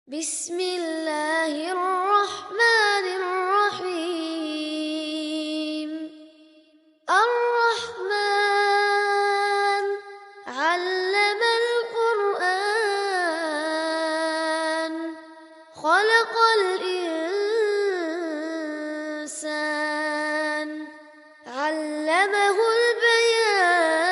بسم الله الرحمن الرحيم الرحمن علم القرآن خلق الإنسان علمه البيان.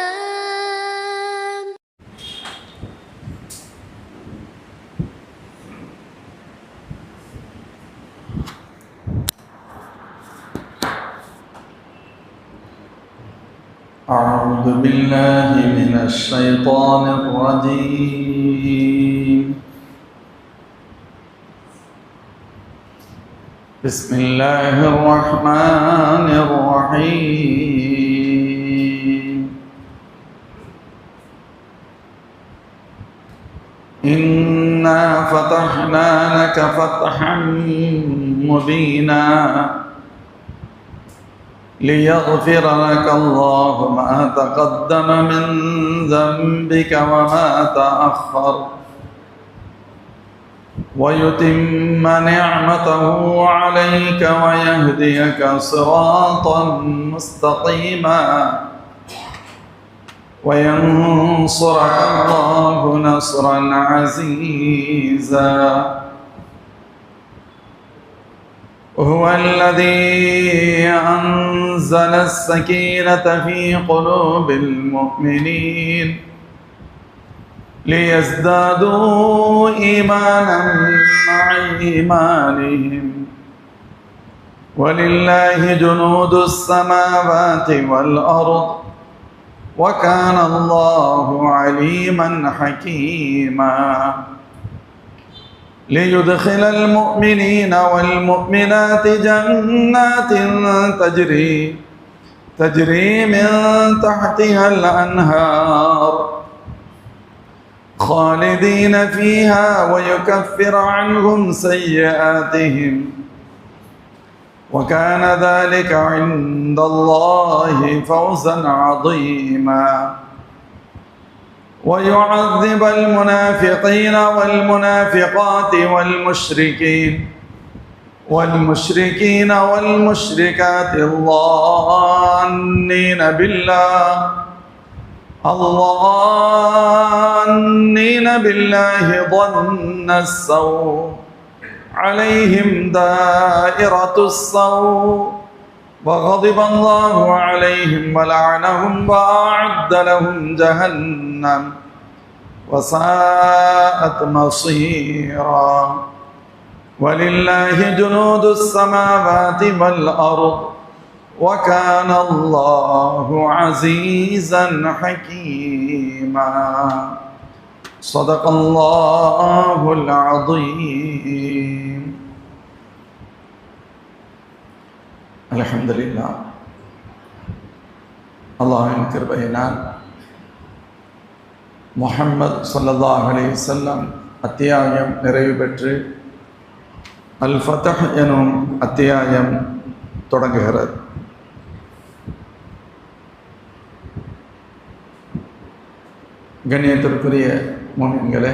أعوذ بالله من الشيطان الرجيم. بسم الله الرحمن الرحيم. إنا فتحنا لك فتحا مبينا ليغفر لك الله ما تقدم من ذنبك وما تأخر ويتم نعمته عليك ويهديك صراطا مستقيما وينصرك الله نصرا عزيزا. هو الذي أنزل السكينة في قلوب المؤمنين ليزدادوا إيمانا مع إيمانهم ولله جنود السماوات والأرض وكان الله عليما حكيما. ليدخل المؤمنين والمؤمنات جنات تجري من تحتها الأنهار خالدين فيها ويكفر عنهم سيئاتهم وكان ذلك عند الله فوزا عظيما. ويعذب المنافقين والمنافقات والمشركين والمشركات الظانين بالله ظن السوء عليهم دائرة السوء وغضب الله عليهم ولعنهم وأعد لهم جهنم وساءت مصيرا. ولله جنود السماوات والأرض وكان الله عزيزا حكيما. صدق الله العظيم. அல்ஹம்துலில்லாஹ். அல்லாஹ்வின் கிருபையினால் முஹம்மது ஸல்லல்லாஹு அலைஹி வஸல்லம் அத்தியாயம் நிறைவு பெற்று அல் ஃபத்ஹ் எனும் அத்தியாயம் தொடங்குகிறது. கண்ணியத்திற்குரிய முஃமின்களே,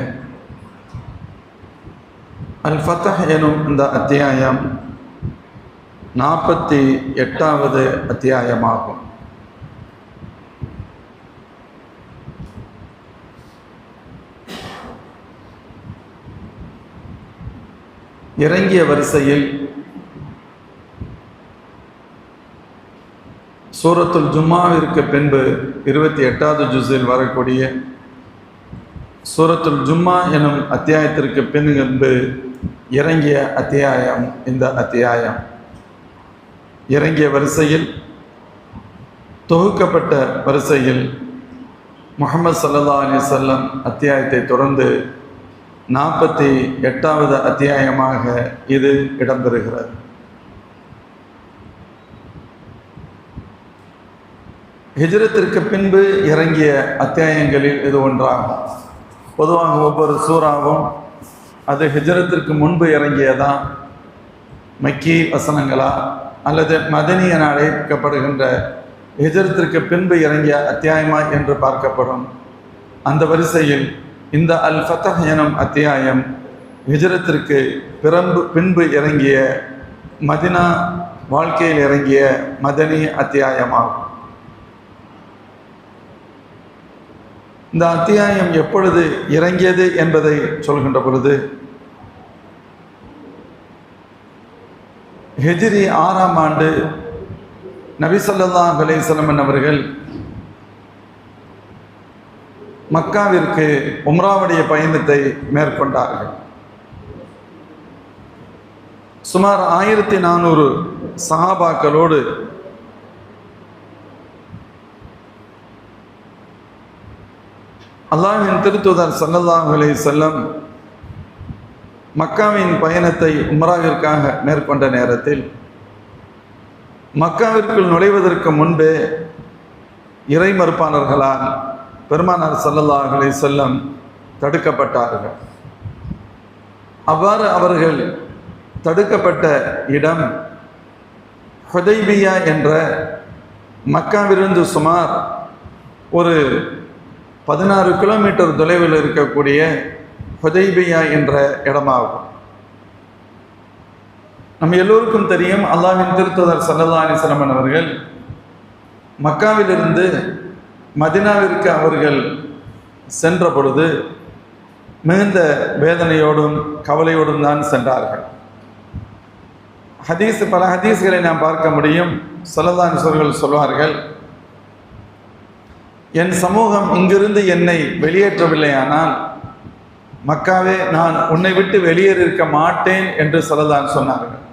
அல் ஃபத்ஹ் எனும் இந்த அத்தியாயம் 48வது அத்தியாயமாகும். இறங்கிய வரிசையில் சூரத்துல் ஜும்மாவிற்கு பின்பு 28வது ஜுஸில் வரக்கூடிய சூரத்துல் ஜும்மா எனும் அத்தியாயத்திற்கு பின்பு இறங்கிய அத்தியாயம் இந்த அத்தியாயம். இறங்கிய வரிசையில் தொகுக்கப்பட்ட வரிசையில் முஹம்மது ஸல்லல்லாஹு அலைஹி வஸல்லம் அத்தியாயத்தை தொடர்ந்து 48வது அத்தியாயமாக இது இடம்பெறுகிறது. ஹிஜ்ரத்திற்கு பின்பு இறங்கிய அத்தியாயங்களில் இது ஒன்றாகும். பொதுவாக ஒவ்வொரு சூறாவும் அது ஹிஜ்ரத்திற்கு முன்பு இறங்கியதா, மக்கி வசனங்களா அல்லது மதனி என அழைக்கப்படுகின்ற ஹிஜ்ரத்திற்கு பின்பு இறங்கிய அத்தியாயமா என்று பார்க்கப்படும். அந்த வரிசையில் இந்த அல் ஃபத்ஹ் எனும் அத்தியாயம் ஹிஜ்ரத்திற்கு பின்பு இறங்கிய மதினா வாழ்க்கையில் இறங்கிய மதனி அத்தியாயமாகும். இந்த அத்தியாயம் எப்பொழுது இறங்கியது என்பதை சொல்கின்ற பொழுது ஹிஜ்ரி 6ஆம் ஆண்டு நபி ஸல்லல்லாஹு அலைஹி வஸல்லம் அவர்கள் மக்காவிற்கு உம்ராவுடைய பயணத்தை மேற்கொண்டார்கள். சுமார் 1400 சஹாபாக்களோடு அல்லாஹ்வின் திருத்தூதர் ஸல்லல்லாஹு அலைஹி வஸல்லம் மக்காவின் பயணத்தை உம்ராவிற்காக மேற்கொண்ட நேரத்தில் மக்காவிற்குள் நுழைவதற்கு முன்பே இறை மறுப்பாளர்களால் பெருமானார் ஸல்லல்லாஹு அலைஹி வஸல்லம் தடுக்கப்பட்டார்கள். அவ்வாறு அவர்கள் தடுக்கப்பட்ட இடம் ஹுதைபியா என்ற மக்காவிலிருந்து சுமார் ஒரு 16 கிலோமீட்டர் தொலைவில் இருக்கக்கூடிய ஹுதைபியா என்ற இடமாகும். நம்ம எல்லோருக்கும் தெரியும், அல்லாஹ்வின் திருத்தூதர் ஸல்லல்லாஹு அலைஹி வஸல்லம் அவர்கள் மக்காவிலிருந்து மதினாவிற்கு அவர்கள் சென்ற பொழுது மிகுந்த வேதனையோடும் கவலையோடும் தான் சென்றார்கள். பல ஹதீஸ்களை நாம் பார்க்க முடியும். ஸல்லல்லாஹு அலைஹி வஸல்லம் சொல்வார்கள், என் சமூகம் இங்கிருந்து என்னை வெளியேற்றவில்லையானால் மக்காவே நான் உன்னை விட்டு வெளியேறியிருக்க மாட்டேன் என்று ஸல்லல்லாஹு சொன்னார்கள்.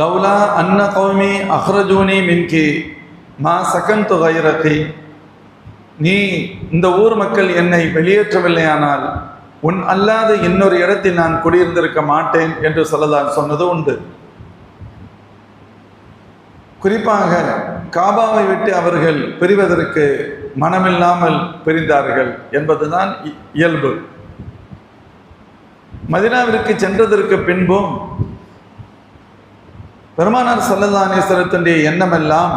லவ்லா அன்ன கௌமி அஹ்ரஜூனி மின்கி மா சகன்து கைரகி, நீ இந்த ஊர் மக்கள் என்னை வெளியேற்றவில்லையானால் உன் அல்லாத இன்னொரு இடத்தில் நான் குடியிருந்திருக்க மாட்டேன் என்று ஸல்லல்லாஹு சொன்னது உண்டு. குறிப்பாக காபாவை விட்டு அவர்கள் பிரிவதற்கு மனமில்லாமல் பிரிந்தார்கள் என்பதுதான் இயல்பு. மதினாவிற்கு சென்றதற்கு பின்பும் பெருமானார் ஸல்லல்லாஹு அலைஹி வஸல்லத்தினுடைய எண்ணமெல்லாம்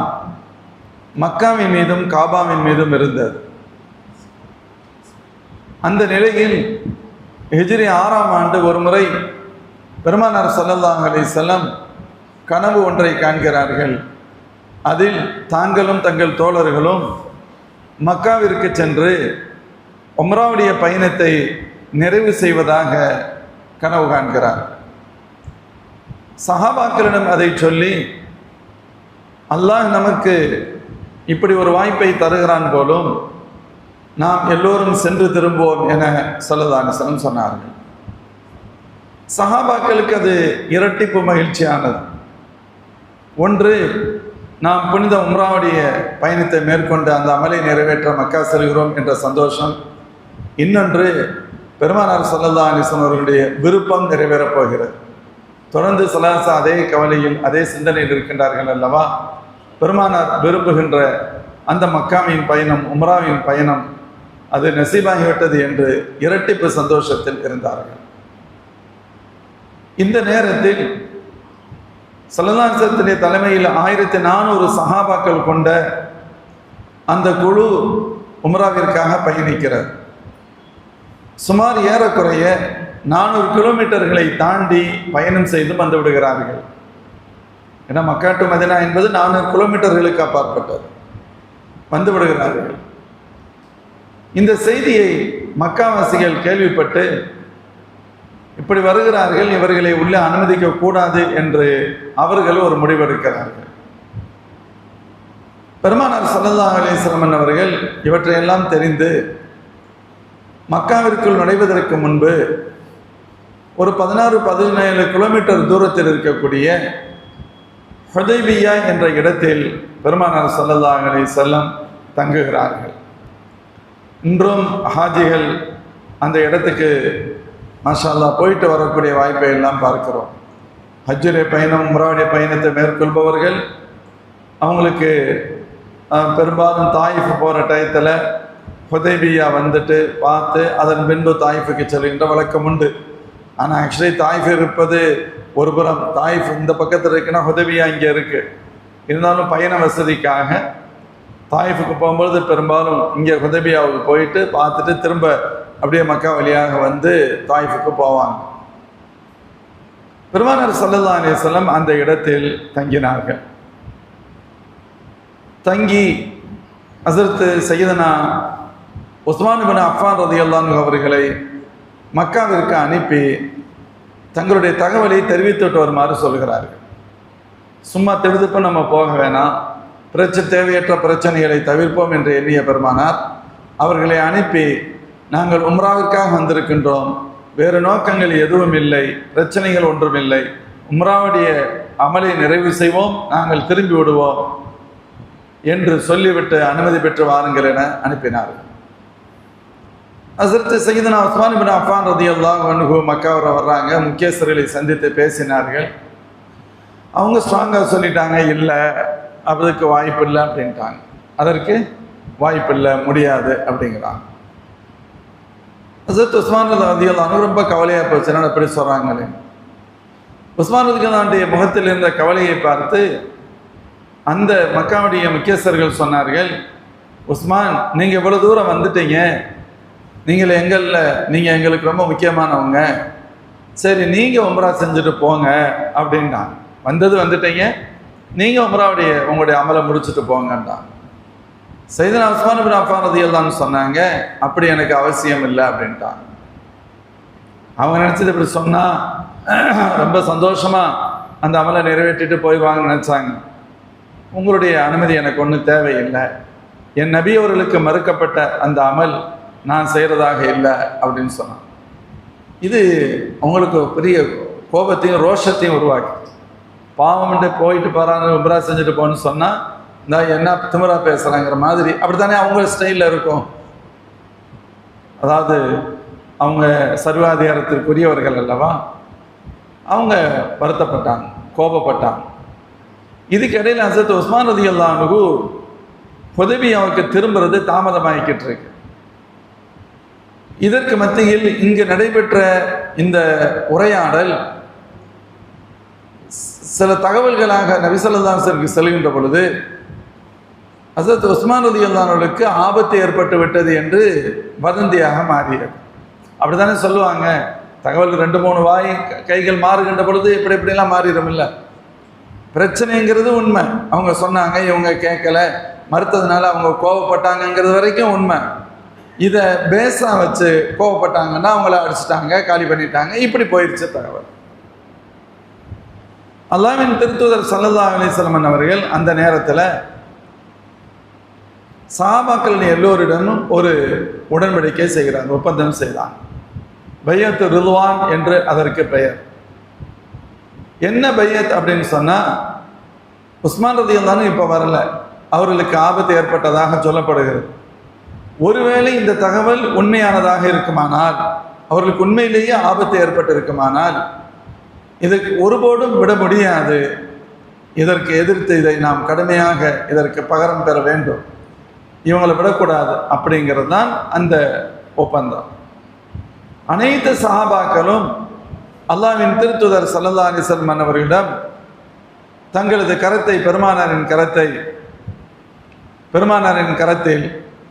மக்காவின் மீதும் காபாவின் மீதும் இருந்தது. அந்த நிலையில் ஹிஜ்ரி 6ஆம் ஆண்டு ஒரு முறை பெருமானார் ஸல்லல்லாஹு அலைஹி வஸல்லம் கனவு ஒன்றை காண்கிறார்கள். அதில் தாங்களும் தங்கள் தோழர்களும் மக்காவிற்கு சென்று உம்ராவுடைய பயணத்தை நிறைவு செய்வதாக கனவு காண்கிறார். சஹாபாக்களிடம் அதை சொல்லி, அல்லாஹ் நமக்கு இப்படி ஒரு வாய்ப்பை தருகிறான் போலும், நாம் எல்லோரும் சென்று திரும்புவோம் என ஸல்லல்லாஹு அலைஹி வஸல்லம் சொன்னார்கள். சஹாபாக்களுக்கு அது இரட்டிப்பு மகிழ்ச்சியானது. ஒன்று, நாம் புனித உம்ராவுடைய பயணத்தை மேற்கொண்டு அந்த அமலை நிறைவேற்ற மக்கா செல்கிறோம் என்ற சந்தோஷம். இன்னொன்று, பெருமானார் ஸல்லல்லாஹு அலைஹி வஸல்லம் அவர்களுடைய விருப்பம் நிறைவேறப் போகிறது. தொடர்ந்து ஸல்லல்லாஹு அதே கவலையில் அதே சிந்தனையில் இருக்கின்றார்கள் அல்லவா. பெருமானார் விரும்புகின்ற அந்த மக்காவின் பயணம், உம்ராவின் பயணம் அது நசீபாகிவிட்டது என்று இரட்டிப்பு சந்தோஷத்தில் இருந்தார்கள். இந்த நேரத்தில் ஸல்லல்லாஹு அலைஹி வஸல்லம் தலைமையில் 1400 சஹாபாக்கள் கொண்ட அந்த குழு உம்ராவிற்காக பயணிக்கிறது. சுமார் ஏறக்குறைய 400 கிலோமீட்டர்களை தாண்டி பயணம் செய்து வந்து விடுகிறார்கள். ஏன்னா மக்கா டு மதினா என்பது 400 கிலோமீட்டர்களுக்கு அப்பாற்பட்டது. வந்து விடுகிறார்கள். இந்த செய்தியை மக்காவாசிகள் கேள்விப்பட்டு இப்படி வருகிறார்கள், இவர்களை உள்ளே அனுமதிக்க கூடாது என்று அவர்கள் ஒரு முடிவெடுக்கிறார்கள். பெருமானார் ஸல்லல்லாஹு அலைஹி வஸல்லம் அவர்கள் இவற்றையெல்லாம் தெரிந்து மக்காவிற்குள் நுழைவதற்கு முன்பு ஒரு 16-17 கிலோமீட்டர் தூரத்தில் இருக்கக்கூடிய ஹுதைபியா என்ற இடத்தில் பெருமானார் ஸல்லல்லாஹு அலைஹி வஸல்லம் தங்குகிறார்கள். இன்றும் ஹாஜிகள் அந்த இடத்துக்கு மாஷா அல்லாஹ் போயிட்டு வரக்கூடிய வாய்ப்பை எல்லாம் பார்க்கிறோம். ஹஜ்ஜுடைய பயணம், உம்ராவுடைய பயணத்தை மேற்கொள்பவர்கள் அவங்களுக்கு பெரும்பாலும் தாயிஃப் போகிற டயத்தில் ஹுதைபியா வந்துட்டு பார்த்து அதன் பின்பு தாயிஃபுக்கு செல்கின்ற வழக்கம் உண்டு. ஆனால் ஆக்சுவலி தாயிஃப் இருப்பது ஒரு புறம், தாயிஃப் இந்த பக்கத்தில் இருக்குன்னா ஹுதைபியா இங்கே இருக்குது. இருந்தாலும் பயண வசதிக்காக தாயிஃபுக்கு போகும்பொழுது பெரும்பாலும் இங்கே ஹுதைபியாவுக்கு போயிட்டு பார்த்துட்டு திரும்ப அப்படியே மக்கா வழியாக வந்து தாயிஃபுக்கு போவாங்க. பெருமானார் ஸல்லல்லாஹு அலைஹி வஸல்லம் அந்த இடத்தில் தங்கினார்கள். தங்கி ஹஸரத் சையதனா உஸ்மான் இப்னு அஃபான் ரலியல்லாஹு அன்ஹு அவர்களை மக்காவிற்கு அனுப்பி தங்களுடைய தகவலை தெரிவித்துட்டு வருமாறு சொல்கிறார்கள். சும்மா திடுதிப்பு நம்ம போக வேணாம், தேவையற்ற பிரச்சனைகளை தவிர்ப்போம் என்று எண்ணிய பெருமானார் அவர்களை அனுப்பி, நாங்கள் உம்ராவிற்காக வந்திருக்கின்றோம், வேறு நோக்கங்கள் எதுவும் இல்லை, பிரச்சனைகள் ஒன்றும் இல்லை, உம்ராவுடைய அமலை நிறைவு செய்வோம், நாங்கள் திரும்பி விடுவோம் என்று சொல்லிவிட்டு அனுமதி பெற்று வாருங்கள் என அனுப்பினார்கள். ஹஸரத் சையதுனா உஸ்மான் இப்னு அஃபான் ரலியல்லாஹு அன்ஹு மக்காவுக்கு வர்றாங்க. முக்கியஸ்தர்களை சந்தித்து பேசினார்கள். அவங்க ஸ்ட்ராங்காக சொல்லிட்டாங்க, இல்லை அதுக்கு வாய்ப்பு இல்லை அப்படின்ட்டாங்க. அதற்கு வாய்ப்பு இல்லை, முடியாது அப்படிங்கிறாங்க. ஹஸரத் உஸ்மான் ரலியல்லாஹு அன்ஹு ரொம்ப கவலையாக போச்சு, என்ன எப்படி சொல்கிறாங்களே. உஸ்மான் ரலியல்லாஹுடைய முகத்தில் இருந்த கவலையை பார்த்து அந்த மக்காவுடைய முக்கியஸ்தர்கள் சொன்னார்கள், உஸ்மான், நீங்கள் இவ்வளோ தூரம் வந்துட்டீங்க, நீங்கள் எங்களுக்கு ரொம்ப முக்கியமானவங்க, சரி நீங்கள் உம்ரா செஞ்சுட்டு போங்க அப்படின்னா. வந்துட்டீங்க, நீங்கள் உங்களுடைய அமலை முடிச்சுட்டு போங்கன்றான். சையதுனா உஸ்மான் இப்னு அஃபான் ரலியல்லாஹு அன்ஹு சொன்னாங்க, அப்படி எனக்கு அவசியம் இல்லை அப்படின்ட்டாங்க. அவங்க நினச்சது இப்படி சொன்னால் ரொம்ப சந்தோஷமாக அந்த அமலை நிறைவேற்றிட்டு போய் வாங்க நினச்சாங்க. உங்களுடைய அனுமதி எனக்கு ஒன்றும் தேவையில்லை, என் நபி அவர்களுக்கு மறுக்கப்பட்ட அந்த அமல் நான் செய்கிறதாக இல்லை அப்படின்னு சொன்னான். இது உங்களுக்கு பெரிய கோபத்தையும் ரோஷத்தையும் உருவாக்கி, பாவம்ட்டு போயிட்டு போகிறாங்க, உம்ரா செஞ்சுட்டு போன்னு சொன்னால் இந்த என்ன திமிரா பேசுகிறாங்கிற மாதிரி அப்படி தானே அவங்க ஸ்டைலில் இருக்கும். அதாவது அவங்க சர்வாதிகாரத்திற்குரியவர்கள் அல்லவா, அவங்க வருத்தப்பட்டாங்க, கோபப்பட்டாங்க. இதுக்கிடையில் ஹஸரத் உஸ்மான் ரலியல்லாஹு அன்ஹு ஹுதைபியாவுக்கு திரும்புறது தாமதமாகிக்கிட்டு இருக்கு. இதற்கு மத்தியில் இங்கு நடைபெற்ற இந்த உரையாடல் சில தகவல்களாக நபி ஸல்லல்லாஹு அலைஹி வஸல்லம் செல்கின்ற பொழுது ஹஸரத் உஸ்மான் ரலியல்லாஹு அன்ஹுவுக்கு ஆபத்து ஏற்பட்டு விட்டது என்று வதந்தியாக மாறியது. அப்படித்தானே சொல்லுவாங்க, தகவல் 2-3 வாய் கைகள் மாறுகின்ற பொழுது இப்படிலாம் மாறிடும் இல்லை. பிரச்சனைங்கிறது உண்மை, அவங்க சொன்னாங்க, இவங்க கேட்கல, மறுத்ததுனால அவங்க கோவப்பட்டாங்கங்கிறது வரைக்கும் உண்மை. இதை பேஸாக வச்சு கோவப்பட்டாங்கன்னா அவங்கள அடிச்சிட்டாங்க, காலி பண்ணிட்டாங்க, இப்படி போயிடுச்சு தகவல். அல்லாஹ்வின் திருத்தூதர் ஸல்லல்லாஹு அலைஹி வஸல்லம் அவர்கள் அந்த நேரத்தில் சஹாபாக்கள் எல்லோரிடமும் ஒரு உடன்படிக்கை செய்கிறாங்க, ஒப்பந்தம் செய்தாங்க. பையத் ரிதுவான் என்று அதற்கு பெயர். என்ன பையத் அப்படின்னு சொன்னால், உஸ்மான் ரலியல்லாஹு அன்ஹு இப்போ வரல, அவர்களுக்கு ஆபத்து ஏற்பட்டதாக சொல்லப்படுகிறது. ஒருவேளை இந்த தகவல் உண்மையானதாக இருக்குமானால், அவர்களுக்கு உண்மையிலேயே ஆபத்து ஏற்பட்டிருக்குமானால், இதற்கு ஒருபோதும் விட முடியாது, இதற்கு எதிர்த்து இதை நாம் கடுமையாக இதற்கு பகரம் பெற வேண்டும், இவங்களை விடக்கூடாது அப்படிங்கிறது தான் அந்த ஒப்பந்தம். அனைத்து சஹாபாக்களும் அல்லாஹ்வின் திருத்தூதர் ஸல்லல்லாஹு அலைஹி வஸல்லம் அவர்களிடம் தங்களது கரத்தை பெருமானாரின் கரத்தில்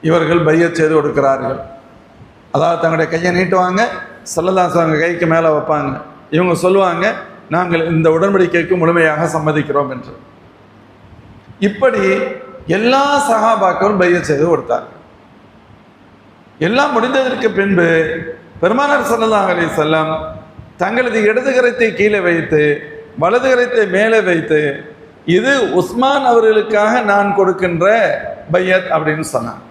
இவர்கள் பையத் செய்து கொடுக்கிறார்கள். அதாவது தங்களுடைய கையை நீட்டுவாங்க, ஸல்லல்லாஹு அலைஹி வஸல்லம் கைக்கு மேலே வைப்பாங்க. இவங்க சொல்லுவாங்க, நாங்கள் இந்த உடன்படிக்கைக்கு முழுமையாக சம்மதிக்கிறோம் என்று. இப்படி எல்லா சஹாபாக்களும் பையத் செய்து கொடுத்தார்கள். எல்லாம் முடிந்ததற்கு பின்பு பெருமானார் ஸல்லல்லாஹு அலைஹி வஸல்லம் தங்களது இடது கரத்தை கீழே வைத்து வலது கரத்தை மேலே வைத்து, இது உஸ்மான் அவர்களுக்காக நான் கொடுக்கின்ற பையத் அப்படின்னு சொன்னான்.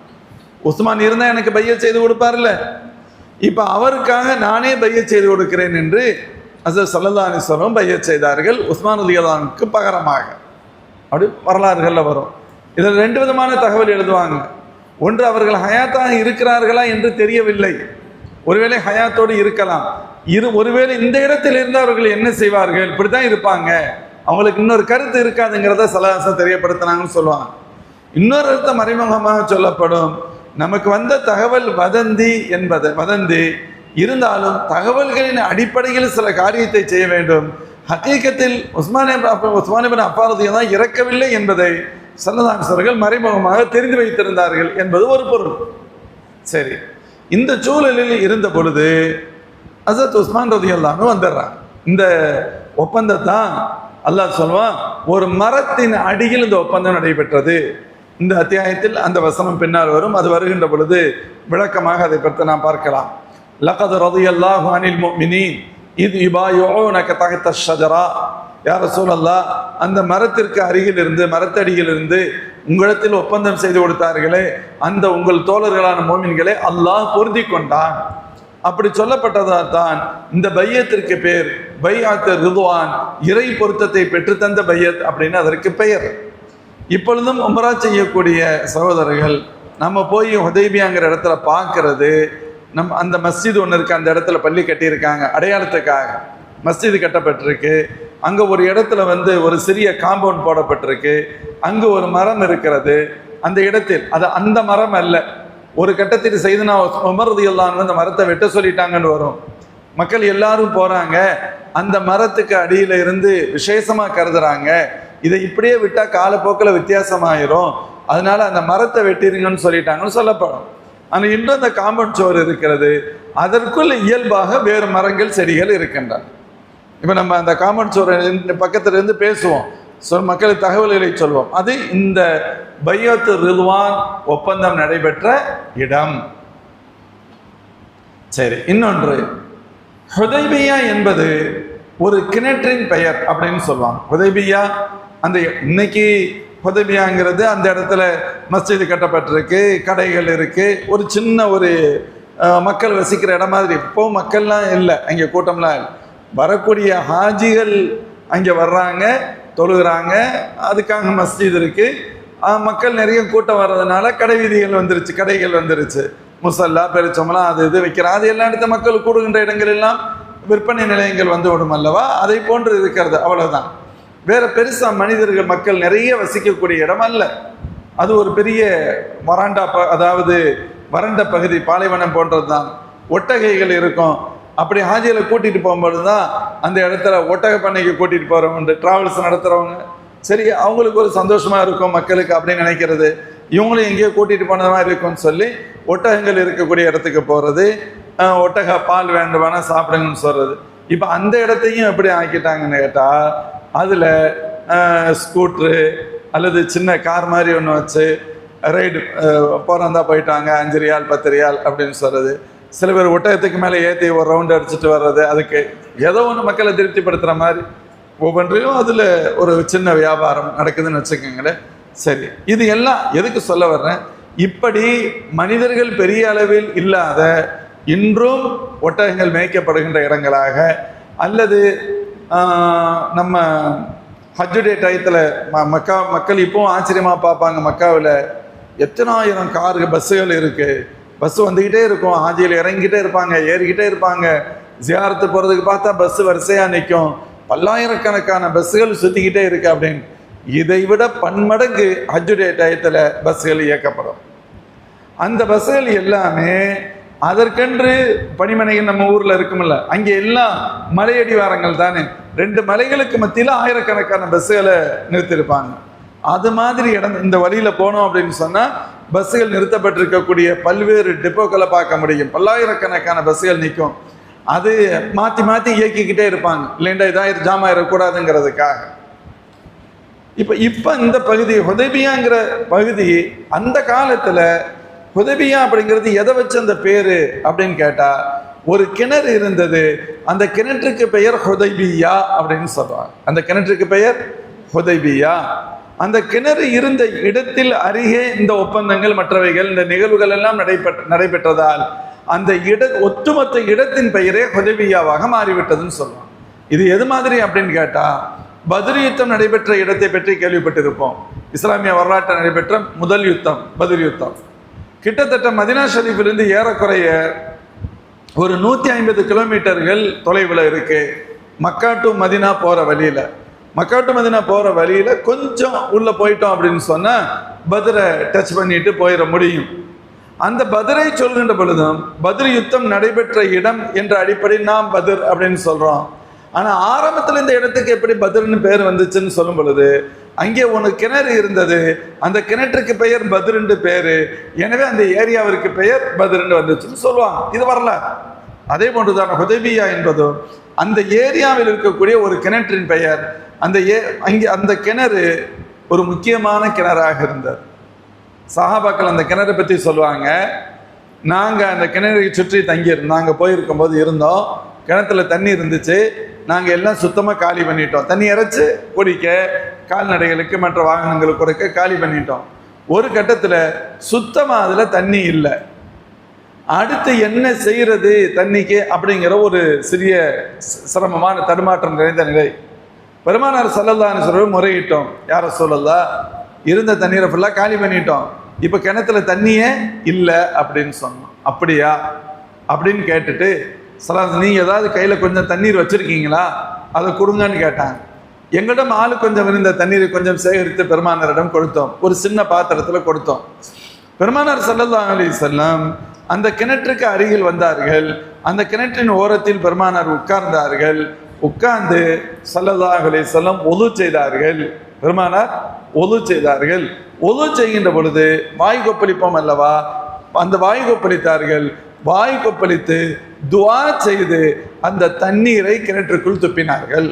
உஸ்மான் இருந்தால் எனக்கு பையத் செய்து கொடுப்பார்ல, இப்போ அவருக்காக நானே பையத் செய்து கொடுக்கிறேன் என்று ஹஸரத் ஸல்லல்லாஹு அலைஹி வஸல்லம் பையத் செய்தார்கள் உஸ்மான் ரலியல்லாஹு அன்ஹுக்கு பகரமாக. அப்படி வரலாறுகளில் வரும். இதில் 2 விதமான தகவல் எழுதுவாங்க. ஒன்று, அவர்கள் ஹயாத்தாக இருக்கிறார்களா என்று தெரியவில்லை, ஒருவேளை ஹயாத்தோடு இருக்கலாம். ஒருவேளை இந்த இடத்தில் இருந்து அவர்கள் என்ன செய்வார்கள், இப்படி தான் இருப்பாங்க, அவங்களுக்கு இன்னொரு கருத்து இருக்காதுங்கிறத சலஹாசம் தெரியப்படுத்தினாங்கன்னு சொல்லுவாங்க. இன்னொரு அர்த்த மறைமுகமாக சொல்லப்படும், நமக்கு வந்த தகவல் வதந்தி இருந்தாலும் தகவல்களின் அடிப்படையில் சில காரியத்தை செய்ய வேண்டும். ஹக்கீகத்தில் உஸ்மான் இப்னு அஃபான் ரலியல்லாஹு அன்ஹு இறக்கவில்லை என்பதை ஸல்லல்லாஹு அலைஹி வஸல்லம் மறைமுகமாக தெரிந்து வைத்திருந்தார்கள் என்பது ஒரு பொருள். சரி, இந்த சூழலில் இருந்த பொழுது ஹஸரத் உஸ்மான் ரலியல்லாஹு அன்ஹு வந்துடுறாங்க. இந்த ஒப்பந்தத்தான் அல்லாஹ் சொல்வான், ஒரு மரத்தின் அடியில் இந்த ஒப்பந்தம் நடைபெற்றது. இந்த அத்தியாயத்தில் அந்த வசனம் பின்னால் வரும். அது வருகின்ற பொழுது விளக்கமாக அதை பற்றி நாம் பார்க்கலாம். லகத் ரலியல்லாஹு அனில் முஃமினீன் இத் யுபாயிஊனக தஹ்த ஷஜரா. யா ரசூலல்லாஹ், அந்த மரத்திற்கு அருகில் இருந்து, மரத்தடியில் இருந்து உங்களிடத்தில் ஒப்பந்தம் செய்து கொடுத்தார்களே, அந்த உங்கள் தோழர்களான மோமின்களை அல்லாஹ் பொருந்தி கொண்டான். அப்படி சொல்லப்பட்டதால் தான் இந்த பையத்திற்கு பேர் பைஅத் ரிதுவான், இறை பொருத்தத்தை பெற்றுத்தந்த பையத் அப்படின்னு அதற்கு பெயர். இப்பொழுதும் உம்ரா செய்யக்கூடிய சகோதரர்கள் நம்ம போய் ஹுதைபியாங்கிற இடத்துல பார்க்கறது, அந்த மஸ்ஜித் ஒன்று இருக்குது, அந்த இடத்துல பள்ளி கட்டியிருக்காங்க, அடையாளத்துக்காக மஸ்ஜிது கட்டப்பட்டிருக்கு. அங்கே ஒரு இடத்துல ஒரு சிறிய காம்பவுண்ட் போடப்பட்டிருக்கு. அங்கு ஒரு மரம் இருக்கிறது. அந்த இடத்தில் அது அந்த மரம் அல்ல. ஒரு கட்டத்தில் செய்தனா உமர் ரலியல்லாஹு அன்ஹு அந்த மரத்தை வெட்ட சொல்லிட்டாங்கன்னு வரும். மக்கள் எல்லாரும் போகிறாங்க, அந்த மரத்துக்கு அடியில் இருந்து விசேஷமாக கருதுறாங்க. இதை இப்படியே விட்டால் காலப்போக்கில் வித்தியாசமாயிரும், அதனால அந்த மரத்தை வெட்டிருங்கன்னு சொல்லிட்டாங்கன்னு சொல்லப்படும். ஆனால் இன்னும் அந்த காம்பவுண்ட் சுவர் இருக்கிறது, அதற்குள் இயல்பாக வேறு மரங்கள் செடிகள் இருக்கின்றன. இப்போ நம்ம அந்த காம்பவுண்ட் சுவர் பக்கத்துல இருந்து பேசுவோம், மக்களுக்கு தகவல்களை சொல்வோம். அது இந்த பைஅத் ரிதுவான் ஒப்பந்தம் நடைபெற்ற இடம். சரி, இன்னொன்று ஹுதைபியா என்பது ஒரு கிணற்றின் பெயர் அப்படின்னு சொல்லுவாங்க. ஹுதைபியா அந்த இன்னைக்கு ஹுதைபியாங்கிறது அந்த இடத்துல மஸ்ஜிது கட்டப்பட்டிருக்கு, கடைகள் இருக்கு, ஒரு சின்ன ஒரு மக்கள் வசிக்கிற இடம் மாதிரி. இப்போ மக்கள்லாம் இல்லை, அங்கே கூட்டம்லாம் இல்லை. வரக்கூடிய ஹாஜிகள் அங்கே வர்றாங்க, தொழுகிறாங்க, அதுக்காக மஸ்ஜித் இருக்கு. மக்கள் நிறைய கூட்டம் வர்றதுனால கடை வீதிகள் வந்துருச்சு, கடைகள் வந்துருச்சு, முசல்லா பெருச்சம்பளம் அது இது வைக்கிறாங்க. அது எல்லா இடத்த மக்கள் கூடுகின்ற இடங்கள் எல்லாம் விற்பனை நிலையங்கள் வந்து விடும் அல்லவா, அதை போன்று இருக்கிறது, அவ்வளவுதான். வேற பெருசா மனிதர்கள் மக்கள் நிறைய வசிக்கக்கூடிய இடம் அல்ல. அது ஒரு பெரிய வராண்டா, அதாவது வறண்ட பகுதி, பாலைவனம் போன்றது தான். ஒட்டகைகள் இருக்கும். அப்படி ஹாஜிகளை கூட்டிட்டு போகும்போது தான் அந்த இடத்துல ஒட்டக பண்ணைக்கு கூட்டிட்டு போறவங்க, டிராவல்ஸ் நடத்துறவங்க, சரி அவங்களுக்கு ஒரு சந்தோஷமா இருக்கும் மக்களுக்கு அப்படின்னு நினைக்கிறது. இவங்களும் எங்கேயோ கூட்டிட்டு போன மாதிரி இருக்கும்னு சொல்லி ஒட்டகங்கள் இருக்கக்கூடிய இடத்துக்கு போறது, ஒட்டக பால் வேண்டுமானா சாப்பிடுங்கன்னு சொல்றது. இப்போ அந்த இடத்தையும் எப்படி ஆக்கிட்டாங்கன்னு கேட்டா, அதுல ஸ்கூட்ரு அல்லது சின்ன கார் மாதிரி ஒன்று வச்சு ரைடு போறந்தா போயிட்டாங்க, 5 ரியால் 10 ரியால் அப்படின்னு சொல்றது. சில பேர் ஒட்டகத்துக்கு மேலே ஏற்றி ஒரு ரவுண்டு அடிச்சுட்டு வர்றது, அதுக்கு ஏதோ ஒன்று மக்களை திருப்திப்படுத்துகிற மாதிரி ஒவ்வொன்றையும் அதில் ஒரு சின்ன வியாபாரம் நடக்குதுன்னு வச்சுக்கோங்களேன். சரி, இது எல்லாம் எதுக்கு சொல்ல வர்றேன், இப்படி மனிதர்கள் பெரிய அளவில் இல்லாத இன்றும் ஒட்டகங்கள் மேய்க்கப்படுகின்ற இடங்களாக, அல்லது நம்ம ஹஜ்ஜுடைய டயத்தில் மக்கள் இப்போவும் ஆச்சரியமாக பார்ப்பாங்க, மக்காவில் எத்தனாயிரம் காரு பஸ்ஸுகள் இருக்குது, பஸ் வந்துக்கிட்டே இருக்கும், ஹாஜியில் இறங்கிக்கிட்டே இருப்பாங்க, ஏறிக்கிட்டே இருப்பாங்க. ஜியாரத்து போகிறதுக்கு பார்த்தா பஸ் வரிசையாக நிற்கும், பல்லாயிரக்கணக்கான பஸ்ஸுகள் சுற்றிக்கிட்டே இருக்கு அப்படின்னு. இதை விட பன்மடங்கு ஹஜ்ஜுடைய டயத்தில் பஸ்ஸுகள் இயக்கப்படும். அந்த பஸ்ஸுகள் எல்லாமே அதற்கென்று பணிமனைகள் நம்ம ஊரில் இருக்குமில்ல, அங்கே எல்லாம் மலையடிவாரங்கள் தானே, 2 மலைகளுக்கு மத்தியில் ஆயிரக்கணக்கான பஸ்ஸுகளை நிறுத்தியிருப்பாங்க. அது மாதிரி இடம் இந்த வழியில் போனோம் அப்படின்னு சொன்னால் பஸ்ஸுகள் நிறுத்தப்பட்டிருக்கக்கூடிய பல்வேறு டிப்போக்களை பார்க்க முடியும். பல்லாயிரக்கணக்கான பஸ்ஸுகள் நிற்கும். அது மாற்றி மாற்றி இயக்கிக்கிட்டே இருப்பாங்க, இல்லைண்டா இதாக ஜாம் ஆயிடக்கூடாதுங்கிறதுக்காக. இப்போ இந்த பகுதி ஹுதைபியாங்கிற பகுதி, அந்த காலத்தில் ஹுதைபியா அப்படிங்கிறது எதை வச்சு அந்த பேர் அப்படின்னு கேட்டால், ஒரு கிணறு இருந்தது, அந்த கிணற்றுக்கு பெயர் ஹுதைபியா அப்படின்னு சொல்லுவாங்க. அந்த கிணற்றுக்கு பெயர் ஹுதைபியா. அந்த கிணறு இருந்த இடத்தில் அருகே இந்த ஒப்பந்தங்கள் மற்றவைகள் இந்த நிகழ்வுகள் எல்லாம் நடைபெற்றதால் அந்த ஒட்டுமொத்த இடத்தின் பெயரே ஹுதைபியாவாக மாறிவிட்டதுன்னு சொல்லுவாங்க. இது எது மாதிரி அப்படின்னு கேட்டா, பத்ர் யுத்தம் நடைபெற்ற இடத்தை பற்றி கேள்விப்பட்டிருப்போம். இஸ்லாமிய வரலாற்றில் நடைபெற்ற முதல் யுத்தம் பத்ர் யுத்தம். கிட்டத்தட்ட மதினா ஷரீஃபிலிருந்து ஏறக்குறைய ஒரு 150 கிலோமீட்டர்கள் தொலைவில் இருக்கு. மக்கா டு மதினா போற வழியில, மக்கா டு மதினா போற வழியில கொஞ்சம் உள்ள போயிட்டோம் அப்படின்னு சொன்னா பத்ரை டச் பண்ணிட்டு போயிட முடியும். அந்த பத்ரை சொல்கின்ற பொழுதும் பத்ர் யுத்தம் நடைபெற்ற இடம் என்ற அடிப்படையில் நாம் பத்ர் அப்படின்னு சொல்றோம். ஆனா ஆரம்பத்தில் இந்த இடத்துக்கு எப்படி பத்ர்னு பேர் வந்துச்சுன்னு சொல்லும் பொழுது, அங்கே ஒரு கிணறு இருந்தது, அந்த கிணற்றுக்கு பெயர் பத்ருன்னு பேரு, எனவே அந்த ஏரியாவிற்கு பெயர் பத்ருன்னு வந்துச்சுன்னு சொல்லுவாங்க. இது வரல. அதே போன்றுதான் ஹுதைபியா என்பதும் அந்த ஏரியாவில் இருக்கக்கூடிய ஒரு கிணற்றின் பெயர். அங்கே அந்த கிணறு ஒரு முக்கியமான கிணறாக இருந்தது. சஹாபாக்கள் அந்த கிணறை பற்றி சொல்லுவாங்க. நாங்கள் அந்த கிணறை சுற்றி தங்கியிருந்தோம். நாங்கள் போயிருக்கும் போது இருந்தோம், கிணத்துல தண்ணி இருந்துச்சு. நாங்கள் எல்லாம் சுத்தமாக காலி பண்ணிட்டோம். தண்ணி இறைச்சி குடிக்க, கால்நடைகளுக்கு மற்ற வாகனங்களுக்கு குறைக்க காலி பண்ணிட்டோம். ஒரு கட்டத்தில் சுத்தமாக அதில் தண்ணி இல்லை. அடுத்து என்ன செய்யறது தண்ணிக்கு அப்படிங்கிற ஒரு சிறிய சிரமமான தடுமாற்றம் நிறைந்த நிலை. பெருமானார் ஸல்லல்லாஹு அலைஹி வஸல்லம் முறையிட்டோம், யார் ரசூலல்லாஹ், இருந்த தண்ணீரை ஃபுல்லாக காலி பண்ணிட்டோம், இப்போ கிணத்துல தண்ணியே இல்லை அப்படின்னு சொன்னோம். அப்படியா அப்படின்னு கேட்டுட்டு நீங்கள் ஏதாவது கையில் கொஞ்சம் தண்ணீர் வச்சுருக்கீங்களா, அதை கொடுங்கன்னு கேட்டாங்க. எங்களிடம் ஆளு கொஞ்சம் இருந்த தண்ணீரை கொஞ்சம் சேகரித்து பெருமானாரிடம் கொடுத்தோம். ஒரு சின்ன பாத்திரத்தில் கொடுத்தோம். பெருமானார் ஸல்லல்லாஹு அலைஹி வஸல்லம் அந்த கிணற்றுக்கு அருகில் வந்தார்கள். அந்த கிணற்றின் ஓரத்தில் பெருமானார் உட்கார்ந்தார்கள். உட்கார்ந்து ஸல்லல்லாஹு அலைஹி வஸல்லம் ஒது செய்தார்கள். பெருமானார் ஒது செய்தார்கள். ஒது செய்கின்ற பொழுது வாய் கொப்பளிப்போம் அல்லவா, அந்த வாய் கொப்பளித்தார்கள். வாய் கொப்பளித்து துஆ செய்து அந்த தண்ணீரை கிணற்றுக்குள் துப்பினார்கள்.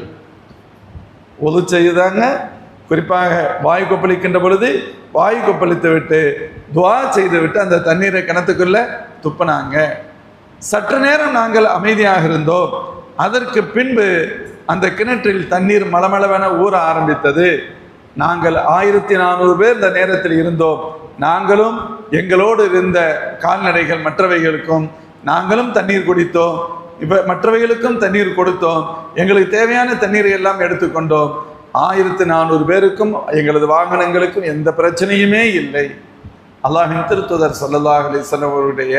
ஒது செய்தாங்க. குறிப்பாக வாய் கொப்பளிக்கின்ற பொழுது வாய் கொப்பளித்து விட்டு துஆ செய்து விட்டு அந்த தண்ணீரை கிணத்துக்குள்ள துப்பினாங்க. சற்று நேரம் நாங்கள் அமைதியாக இருந்தோம். அதற்கு பின்பு அந்த கிணற்றில் தண்ணீர் மளமளவென ஊற ஆரம்பித்தது. நாங்கள் 1400 பேர் இந்த நேரத்தில் இருந்தோம். நாங்களும் எங்களோடு இருந்த கால்நடைகள் மற்றவைகளுக்கும் நாங்களும் தண்ணீர் குடித்தோம். இப்போ மற்றவைகளுக்கும் தண்ணீர் கொடுத்தோம். எங்களுக்கு தேவையான தண்ணீரை எல்லாம் எடுத்துக்கொண்டோம். 1400 பேருக்கும் எங்களது வாகனங்களுக்கும் எந்த பிரச்சனையுமே இல்லை. அல்லாஹ்வின் திருத்தூதர் ஸல்லல்லாஹு அலைஹி வஸல்லம் அவருடைய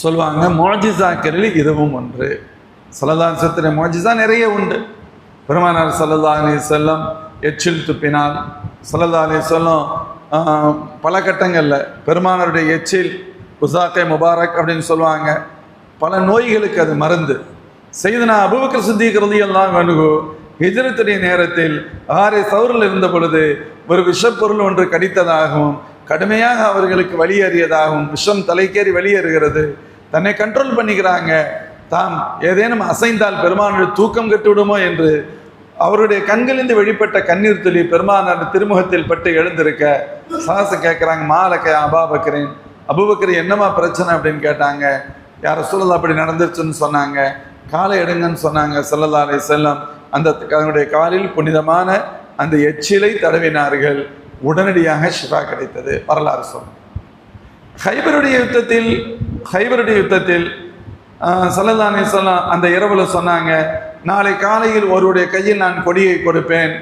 சொல்லுவாங்க, முஅஜிஸாக்களில் இதுவும் ஒன்று. ஸல்லல்லாஹு அலைஹி வஸல்லம் முஅஜிஸா நிறைய உண்டு. பெருமானார் ஸல்லல்லாஹு அலைஹி வஸல்லம் எச்சில் துப்பினால், ஸல்லல்லாஹு அலைஹி வஸல்லம் பல கட்டங்களில் பெருமானாருடைய எச்சில் உஸாக்கை முபாரக் அப்படின்னு சொல்லுவாங்க. பல நோய்களுக்கு அது மருந்து. சையதுனா அபூபக்கர் சித்தீக் ரலியல்லாஹு அன்ஹு ஹிஜ்ரத்துடைய நேரத்தில் ஆரே சௌரில் இருந்த பொழுது ஒரு விஷப்பொருள் ஒன்று கடித்ததாகவும் கடுமையாக அவர்களுக்கு வெளியேறியதாகவும், விஷம் தலைக்கேறி வெளியேறுகிறது. தன்னை கண்ட்ரோல் பண்ணிக்கிறாங்க. தாம் ஏதேனும் அசைந்தால் பெருமானுடைய தூக்கம் கெட்டுவிடுமோ என்று அவருடைய கண்களிலிருந்து வெளிப்பட்ட கண்ணீர் துளி பெருமானார் திருமுகத்தில் பட்டு எழுந்திருக்க சாச கேட்குறாங்க, மாலக்க அபூபக்கரின், அபூபக்கர் என்னமா பிரச்சனை அப்படின்னு கேட்டாங்க. யார் ரசூலுல்லாஹ் அப்படி நடந்துருச்சுன்னு சொன்னாங்க. காலை எடுங்கன்னு சொன்னாங்க. ஸல்லல்லாஹு அலைஹி வஸல்லம் அதனுடைய காலில் புனிதமான அந்த எச்சிலை தடவினார்கள். உடனடியாக ஷிஃபா கிடைத்தது. வரலாறு சொன்ன ஹைபருடைய யுத்தத்தில் ஸல்லல்லாஹு அலைஹி வஸல்லம் அந்த இரவுல சொன்னாங்க, நாளை காலையில் ஒருவருடைய கையில் நான் கொடியை கொடுப்பேன்.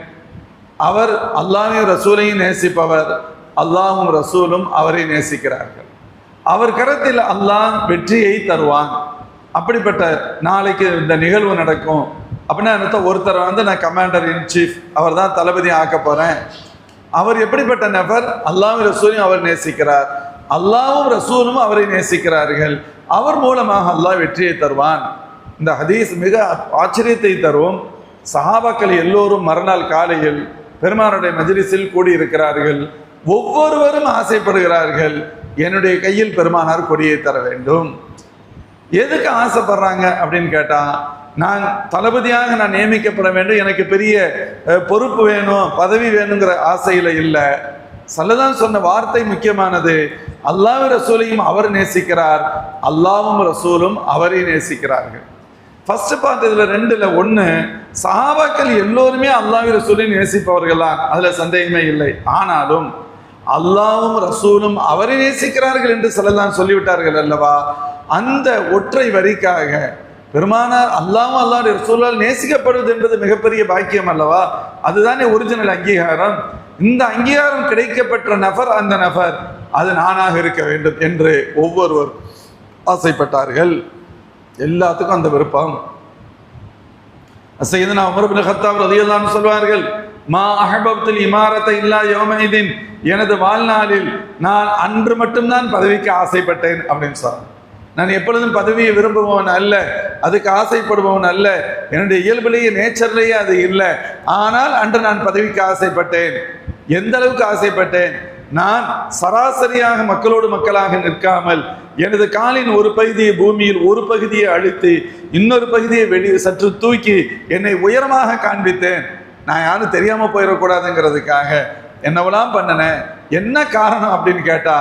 அவர் அல்லாஹ்வையும் ரசூலையும் நேசிப்பவர், அல்லாஹும் ரசூலும் அவரை நேசிக்கிறார்கள். அவர் கரத்தில் அல்லாஹ் வெற்றியை தருவான். அப்படிப்பட்ட நாளைக்கு இந்த நிகழ்வு நடக்கும். அப்படின்னா ஒருத்தர் நான் கமாண்டர் இன் சீஃப், அவர் தான் தளபதி ஆக்க போறேன். அவர் எப்படிப்பட்ட நபர்? அல்லாஹ்வும் ரசூலையும் அவர் நேசிக்கிறார், அல்லாஹ்வும் ரசூலும் அவரை நேசிக்கிறார்கள். அவர் மூலமாக அல்லாஹ் வெற்றியை தருவான். இந்த ஹதீஸ் மிக ஆச்சரியத்தை தரும். சஹாபாக்கள் எல்லோரும் மறுநாள் காலையில் பெருமானுடைய மஜ்லிஸில் கூடியிருக்கிறார்கள். ஒவ்வொருவரும் ஆசைப்படுகிறார்கள், என்னுடைய கையில் பெருமானார் கொடியை தர வேண்டும். எதுக்கு ஆசைப்படுறாங்க அப்படின்னு கேட்டா, நான் தளபதியாக நான் நியமிக்கப்பட வேண்டும், எனக்கு பெரிய பொறுப்பு வேணும், பதவி வேணுங்கிற ஆசையில இல்லை. ஸல்லல்லாஹு சொன்ன வார்த்தை முக்கியமானது. அல்லாஹ் ரசூலையும் அவர் நேசிக்கிறார், அல்லாஹ்வும் ரசூலும் அவரை நேசிக்கிறார்கள். ஃபர்ஸ்ட் பார்த்ததுல ரெண்டுல ஒன்று, சஹாபாக்கள் எல்லோருமே அல்லாஹ் ரசூலை நேசிப்பவர்கள் தான், அதுல சந்தேகமே இல்லை. ஆனாலும் அல்லாஹ்வும் ரசூலும் அவரை நேசிக்கிறார்கள் என்று ஸல்லல்லாஹு சொல்லிவிட்டார்கள் அல்லவா, அந்த ஒற்றை வரிக்காக பெருமானார் அல்லாஹ்வும் அல்லாஹ்வுடைய ரசூலால் நேசிக்கப்படுவது என்பது மிகப்பெரிய பாக்கியம் அல்லவா, அதுதானே ஒரிஜினல் அங்கீகாரம். இந்த அங்கீகாரம் கிடைக்கப்பட்ட நபர், அந்த நபர் அது நானாக இருக்க வேண்டும் என்று ஒவ்வொருவர் ஆசைப்பட்டார்கள். எல்லாத்துக்கும் அந்த விருப்பம். சையதுனா உமர் இப்னு கத்தாப் ரலியல்லாஹு அன்ஹு சொல்வார்கள், மா அஹபப்துல் இமாரத இல்லா யௌமைதின், எனது வாழ்நாளில் நான் அன்று மட்டும்தான் பதவிக்கு ஆசைப்பட்டேன் அப்படின்னு சொன்னார். நான் எப்பொழுதும் பதவியை விரும்புபவன் அல்ல, அதுக்கு ஆசைப்படுபவன் அல்ல, என்னுடைய இயல்பிலேயே நேச்சர்லேயே அது இல்லை. ஆனால் அன்று நான் பதவிக்கு ஆசைப்பட்டேன். எந்த அளவுக்கு ஆசைப்பட்டேன்? நான் சராசரியாக மக்களோடு மக்களாக நிற்காமல் எனது காலின் ஒரு பகுதியை பூமியில் ஒரு பகுதியை அழித்து இன்னொரு பகுதியை வெளியே சற்று தூக்கி என்னை உயரமாக காண்பித்தேன். நான் யாரும் தெரியாம போயிடக்கூடாதுங்கிறதுக்காக என்னவெல்லாம் பண்ணினேன். என்ன காரணம் அப்படின்னு கேட்டா,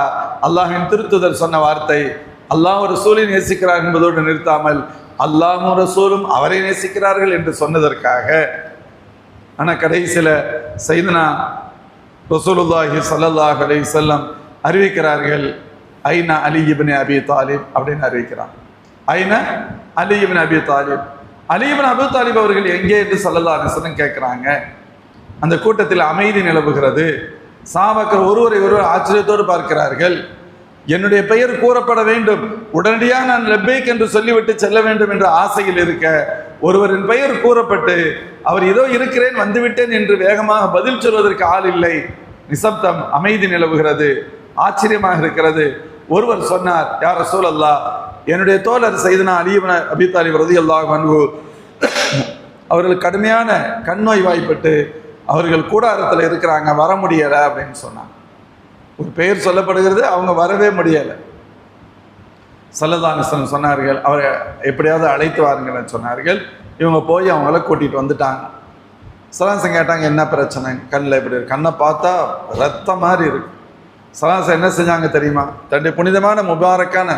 அல்லாஹின் திருத்துதர் சொன்ன வார்த்தை, அல்லாஹ் ரசூலை நேசிக்கிறார் என்பதோடு நிறுத்தாமல் அல்லாஹும் ரசூலும் அவரை நேசிக்கிறார்கள் என்று சொன்னதற்காக. ஆனால் கடைசியில் சையதுனா ரசூலுல்லாஹி ஸல்லல்லாஹு அலைஹி வஸல்லம் அறிவிக்கிறார்கள், ஐனா அலி இப்னு அபி தாலிப் அப்படின்னு அறிவிக்கிறான். ஐனா அலி இப்னு அபி தாலிப், அலி இப்னு அபி தாலிப் அவர்கள் எங்கே என்று ஸல்லல்லாஹு அலைஹி வஸல்லம் கேட்குறாங்க. அந்த கூட்டத்தில் அமைதி நிலவுகிறது. சஹாபாக்கள் ஒருவரை ஒருவர் ஆச்சரியத்தோடு பார்க்கிறார்கள். என்னுடைய பெயர் கூறப்பட வேண்டும், உடனடியாக நான் லப்பைக் என்று சொல்லிவிட்டு செல்ல வேண்டும் என்ற ஆசையில் இருக்க, ஒருவரின் பெயர் கூறப்பட்டு அவர் ஏதோ இருக்கிறேன் வந்துவிட்டேன் என்று வேகமாக பதில் சொல்வதற்கு ஆள் இல்லை. நிசப்தம், அமைதி நிலவுகிறது. ஆச்சரியமாக இருக்கிறது. ஒருவர் சொன்னார், யா ரசூலல்லாஹ், என்னுடைய தோழர் சையதுனா அலி இப்னு அபி தாலிப் ரலியல்லாஹு அன்ஹு அவர்கள் கடுமையான கண்ணோய் வாய்ப்பட்டு அவர்கள் கூடாரத்தில் இருக்கிறாங்க, வர முடியலை அப்படின்னு சொன்னாங்க. ஒரு பெயர் சொல்லப்படுகிறது, அவங்க வரவே முடியலை. ஸல்லல்லாஹு அலைஹி வஸல்லம் சொன்னார்கள், அவரை எப்படியாவது அழைத்து வாருங்கன்னு சொன்னார்கள். இவங்க போய் அவங்கள கூட்டிகிட்டு வந்துட்டாங்க. சலாசம் கேட்டாங்க, என்ன பிரச்சனை, கண்ணில் எப்படி இருக்கு? கண்ணை பார்த்தா ரத்தம் மாதிரி இருக்கு. சலாசம் என்ன செஞ்சாங்க தெரியுமா? தன்னுடைய புனிதமான முபாரக்கான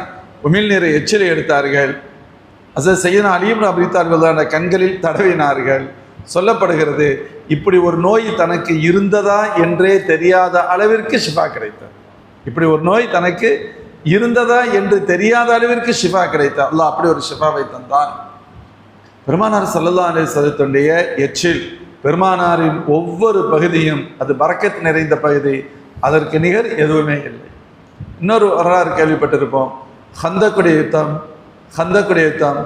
உமிழ்நீரை எச்சிலை எடுத்தார்கள். அது சையதுனா அலி இப்னு அபி தாலிப் கண்களில் தடவினார்கள். சொல்லப்படுகிறது, இப்படி ஒரு நோய் தனக்கு இருந்ததா என்றே தெரியாத அளவிற்கு ஷிஃபா கிடைத்தது. இப்படி ஒரு நோய் தனக்கு இருந்ததா என்று தெரியாத அளவிற்கு ஷிஃபா கிடைத்தது. அல்லாஹ் அப்படி ஒரு ஷிஃபாவை தந்தான். பெருமானார் ஸல்லல்லாஹு அலைஹி வஸல்லத்துடைய எச்சில், பெருமானாரின் ஒவ்வொரு பகுதியும் அது பரக்கத் நிறைந்த பகுதி, அதற்கு நிகர் எதுவுமே இல்லை. இன்னொரு வரலாறு கேள்விப்பட்டிருப்போம், ஹந்தக்குடைய யுத்தம். ஹந்தக்குடைய யுத்தம்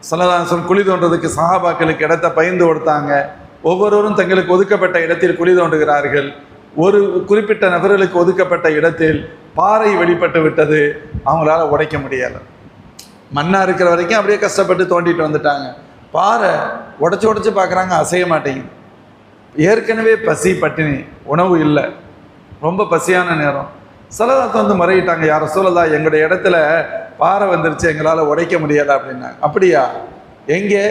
ஸல்லல்லாஹு அலைஹி வஸல்லம் குழி தோன்றதுக்கு சஹாபாக்களுக்கு இடத்தை பகிர்ந்து கொடுத்தாங்க. ஒவ்வொருவரும் தங்களுக்கு ஒதுக்கப்பட்ட இடத்தில் குழி தோண்டுகிறார்கள். ஒரு குறிப்பிட்ட நபர்களுக்கு ஒதுக்கப்பட்ட இடத்தில் பாறை வெளிப்பட்டு விட்டது. அவங்களால உடைக்க முடியலை. மண்ணா இருக்கிற வரைக்கும் அப்படியே கஷ்டப்பட்டு தோண்டிட்டு வந்துட்டாங்க. பாறை உடைச்சு பார்க்குறாங்க, அசைய மாட்டேங்குது. ஏற்கனவே பசி, பட்டினி, உணவு இல்லை, ரொம்ப பசியான நேரம். ஸல்லல்லாஹு வந்து முறையிட்டாங்க, யா ரசூலல்லாஹ், எங்களுடைய இடத்துல பாறை வந்துருச்சு, எங்களால் உடைக்க முடியலை அப்படின்னாங்க. அப்படியா, எங்கே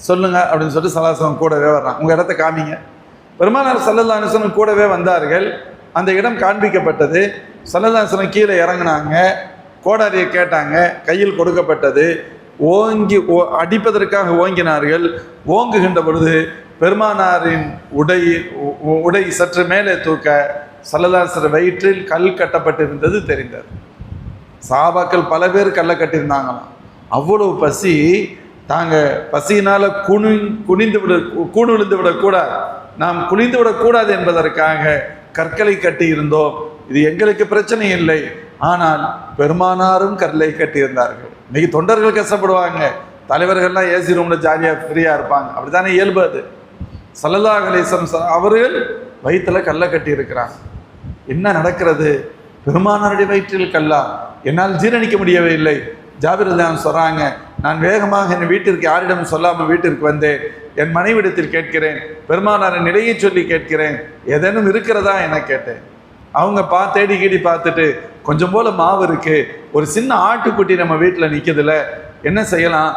சொல்லுங்க அப்படின்னு சொல்லிட்டு ஸல்லல்லாஹு கூடவே வர்றான். உங்கள் இடத்த காமிங்க. பெருமானார் ஸல்லல்லாஹு அலைஹி வஸல்லம் கூடவே வந்தார்கள். அந்த இடம் காண்பிக்கப்பட்டது. ஸல்லல்லாஹு அலைஹி வஸல்லம் கீழே இறங்கினாங்க. கோடாரியை கேட்டாங்க, கையில் கொடுக்கப்பட்டது. ஓங்கி அடிப்பதற்காக ஓங்கினார்கள். ஓங்குகின்ற பொழுது பெருமானாரின் உடை சற்று மேலே தூக்க ஸல்லல்லாஹு அலைஹி வஸல்லம் வயிற்றில் கல் கட்டப்பட்டிருந்தது தெரிந்தது. சஹாபாக்கள் பல பேர் கல்லை கட்டியிருந்தாங்களாம். அவ்வளவு பசி. தாங்க பசியினால கூடு விழுந்து விடக்கூடாது, நாம் குனிந்து விடக்கூடாது என்பதற்காக கற்களை கட்டி இருந்தோம். இது எங்களுக்கு பிரச்சனை இல்லை, ஆனால் பெருமானாரும் கல்லை கட்டியிருந்தார்கள். இன்னைக்கு தொண்டர்கள் கஷ்டப்படுவாங்க, தலைவர்கள்லாம் ஏசி ரூம்ல ஜாலியா ஃப்ரீயா இருப்பாங்க, அப்படித்தானே இயல்பு அது. ஸல்லல்லாஹு அலைஹி வஸல்லம் அவர்கள் வயிற்றுல கல்லை கட்டி இருக்கிறாங்க. என்ன நடக்கிறது? பெருமானாருடைய வயிற்றில் கல்லா? என்னால் ஜீரணிக்க முடியவே இல்லை. ஜாபிர் ரலியல்லாஹு சொல்றாங்க, நான் வேகமாக என் வீட்டிற்கு யாரிடம் சொல்லாமல் வீட்டிற்கு வந்தேன். என் மனைவிடத்தில் கேட்கிறேன், பெருமானாரின் நிலையை சொல்லி கேட்கிறேன், ஏதேனும் இருக்கிறதா என கேட்டேன். அவங்க தேடி கீடி பார்த்துட்டு, கொஞ்சம் போல மாவு இருக்கு, ஒரு சின்ன ஆட்டுக்குட்டி நம்ம வீட்டில் நிற்கிறதுல, என்ன செய்யலாம்,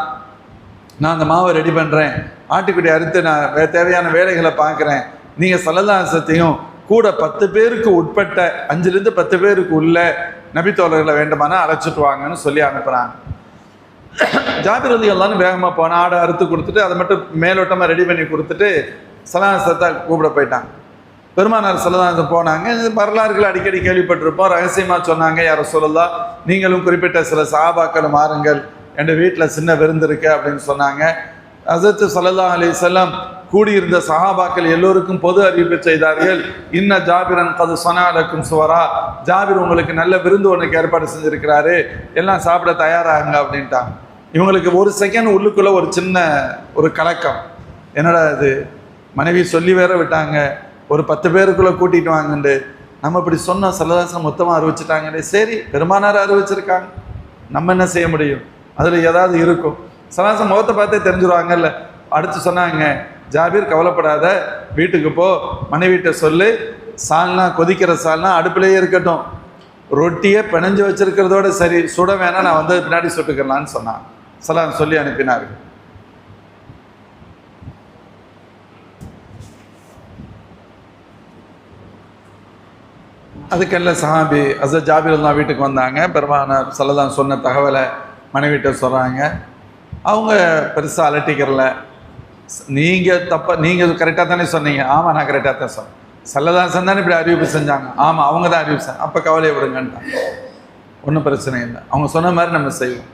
நான் அந்த மாவை ரெடி பண்ணுறேன், ஆட்டுக்குட்டி அறுத்து நான் தேவையான வேலைகளை பார்க்குறேன், நீங்கள் ஸல்லல்லாஹு அலைஹி வஸல்லம் கூட 10 பேருக்கு உட்பட்ட 5லிருந்து 10 பேருக்கு உள்ள நபித்தோழர்களை வேண்டுமானா அழைச்சிட்டு வாங்கன்னு சொல்லி அனுப்புகிறாங்க. ஜாபிர் ரலியல்லாஹு வேகமாக போனால் ஆடை அறுத்து கொடுத்துட்டு அதை மட்டும் மேலோட்டமாக ரெடி பண்ணி கொடுத்துட்டு ஸல்லல்லாஹு அலைஹி வஸல்லம் கூப்பிட போயிட்டாங்க. பெருமானார் ஸல்லல்லாஹு அலைஹி வஸல்லம் போனாங்க. வரலாறுகள் அடிக்கடி கேள்விப்பட்டிருப்போம். ரகசியமாக சொன்னாங்க, யா ரசூலல்லாஹ், நீங்களும் குறிப்பிட்ட சில சஹாபாக்களும் மாறுங்கள், என் வீட்டில் சின்ன விருந்து இருக்கு அப்படின்னு சொன்னாங்க. ஹஸரத் ஸல்லல்லாஹு அலைஹி வஸல்லம் கூடியிருந்த சஹாபாக்கள் எல்லோருக்கும் பொது அறிவிப்பு செய்தார்கள், இன்ன ஜாபிரன் கது சொனாலக்கும் சுவரா, ஜாபிர் உங்களுக்கு நல்ல விருந்து ஒன்றுக்கு ஏற்பாடு செஞ்சிருக்கிறாரு, எல்லாம் சாப்பிட தயாராகுங்க அப்படின்ட்டாங்க. இவங்களுக்கு ஒரு செகண்ட் உள்ளுக்குள்ள ஒரு சின்ன ஒரு கலக்கம், என்னடா இது, மனைவி சொல்லி வேற விட்டாங்க, ஒரு 10 பேருக்குள்ள கூட்டிட்டு வாங்கண்டு, நம்ம இப்படி சொன்ன ஸல்லல்லாஹு மொத்தமாக அறிவிச்சிட்டாங்களே, சரி பெருமானார் அறிவிச்சிருக்காங்க, நம்ம என்ன செய்ய முடியும், அதில் ஏதாவது இருக்கும். ஸல்லல்லாஹு முகத்தை பார்த்தே தெரிஞ்சுருவாங்கல்ல. அடுத்து சொன்னாங்க, ஜாபீர் கவலைப்படாத, வீட்டுக்கு போ, மனைவிட்ட சொல்லு, சால்னா கொதிக்கிற சால்னா அடுப்பிலேயே இருக்கட்டும், ரொட்டியை பிணைஞ்சு வச்சிருக்கிறதோட சரி, சுட வேணாம், நான் வந்து பின்னாடி சுட்டுக்கலான்னு சொன்னான். சலாம் சொல்லி அனுப்பினார்கள். அதுக்கெல்லாம் சஹாபி ஹஸரத் ஜாபீர் ரலியல்லாஹு வீட்டுக்கு வந்தாங்க. பெருமானார் ஸல்லல்லாஹு சொன்ன தகவலை மனைவிட்ட சொல்கிறாங்க. அவங்க பெருசாக அலட்டிக்கிறல. நீங்கள் கரெக்டாக தானே சொன்னீங்க? ஆமாம், நான் கரெக்டாக தான் சொன்னேன். ஸல்லல்லாஹு தானே இப்படி அறிவிப்பு செஞ்சாங்க? ஆமாம், அவங்க தான் அறிவிப்பு செஞ்சாங்க. அப்போ கவலையை விடுங்கன்ட்டாங்க. ஒன்றும் பிரச்சனை இல்லை, அவங்க சொன்ன மாதிரி நம்ம செய்வோம்.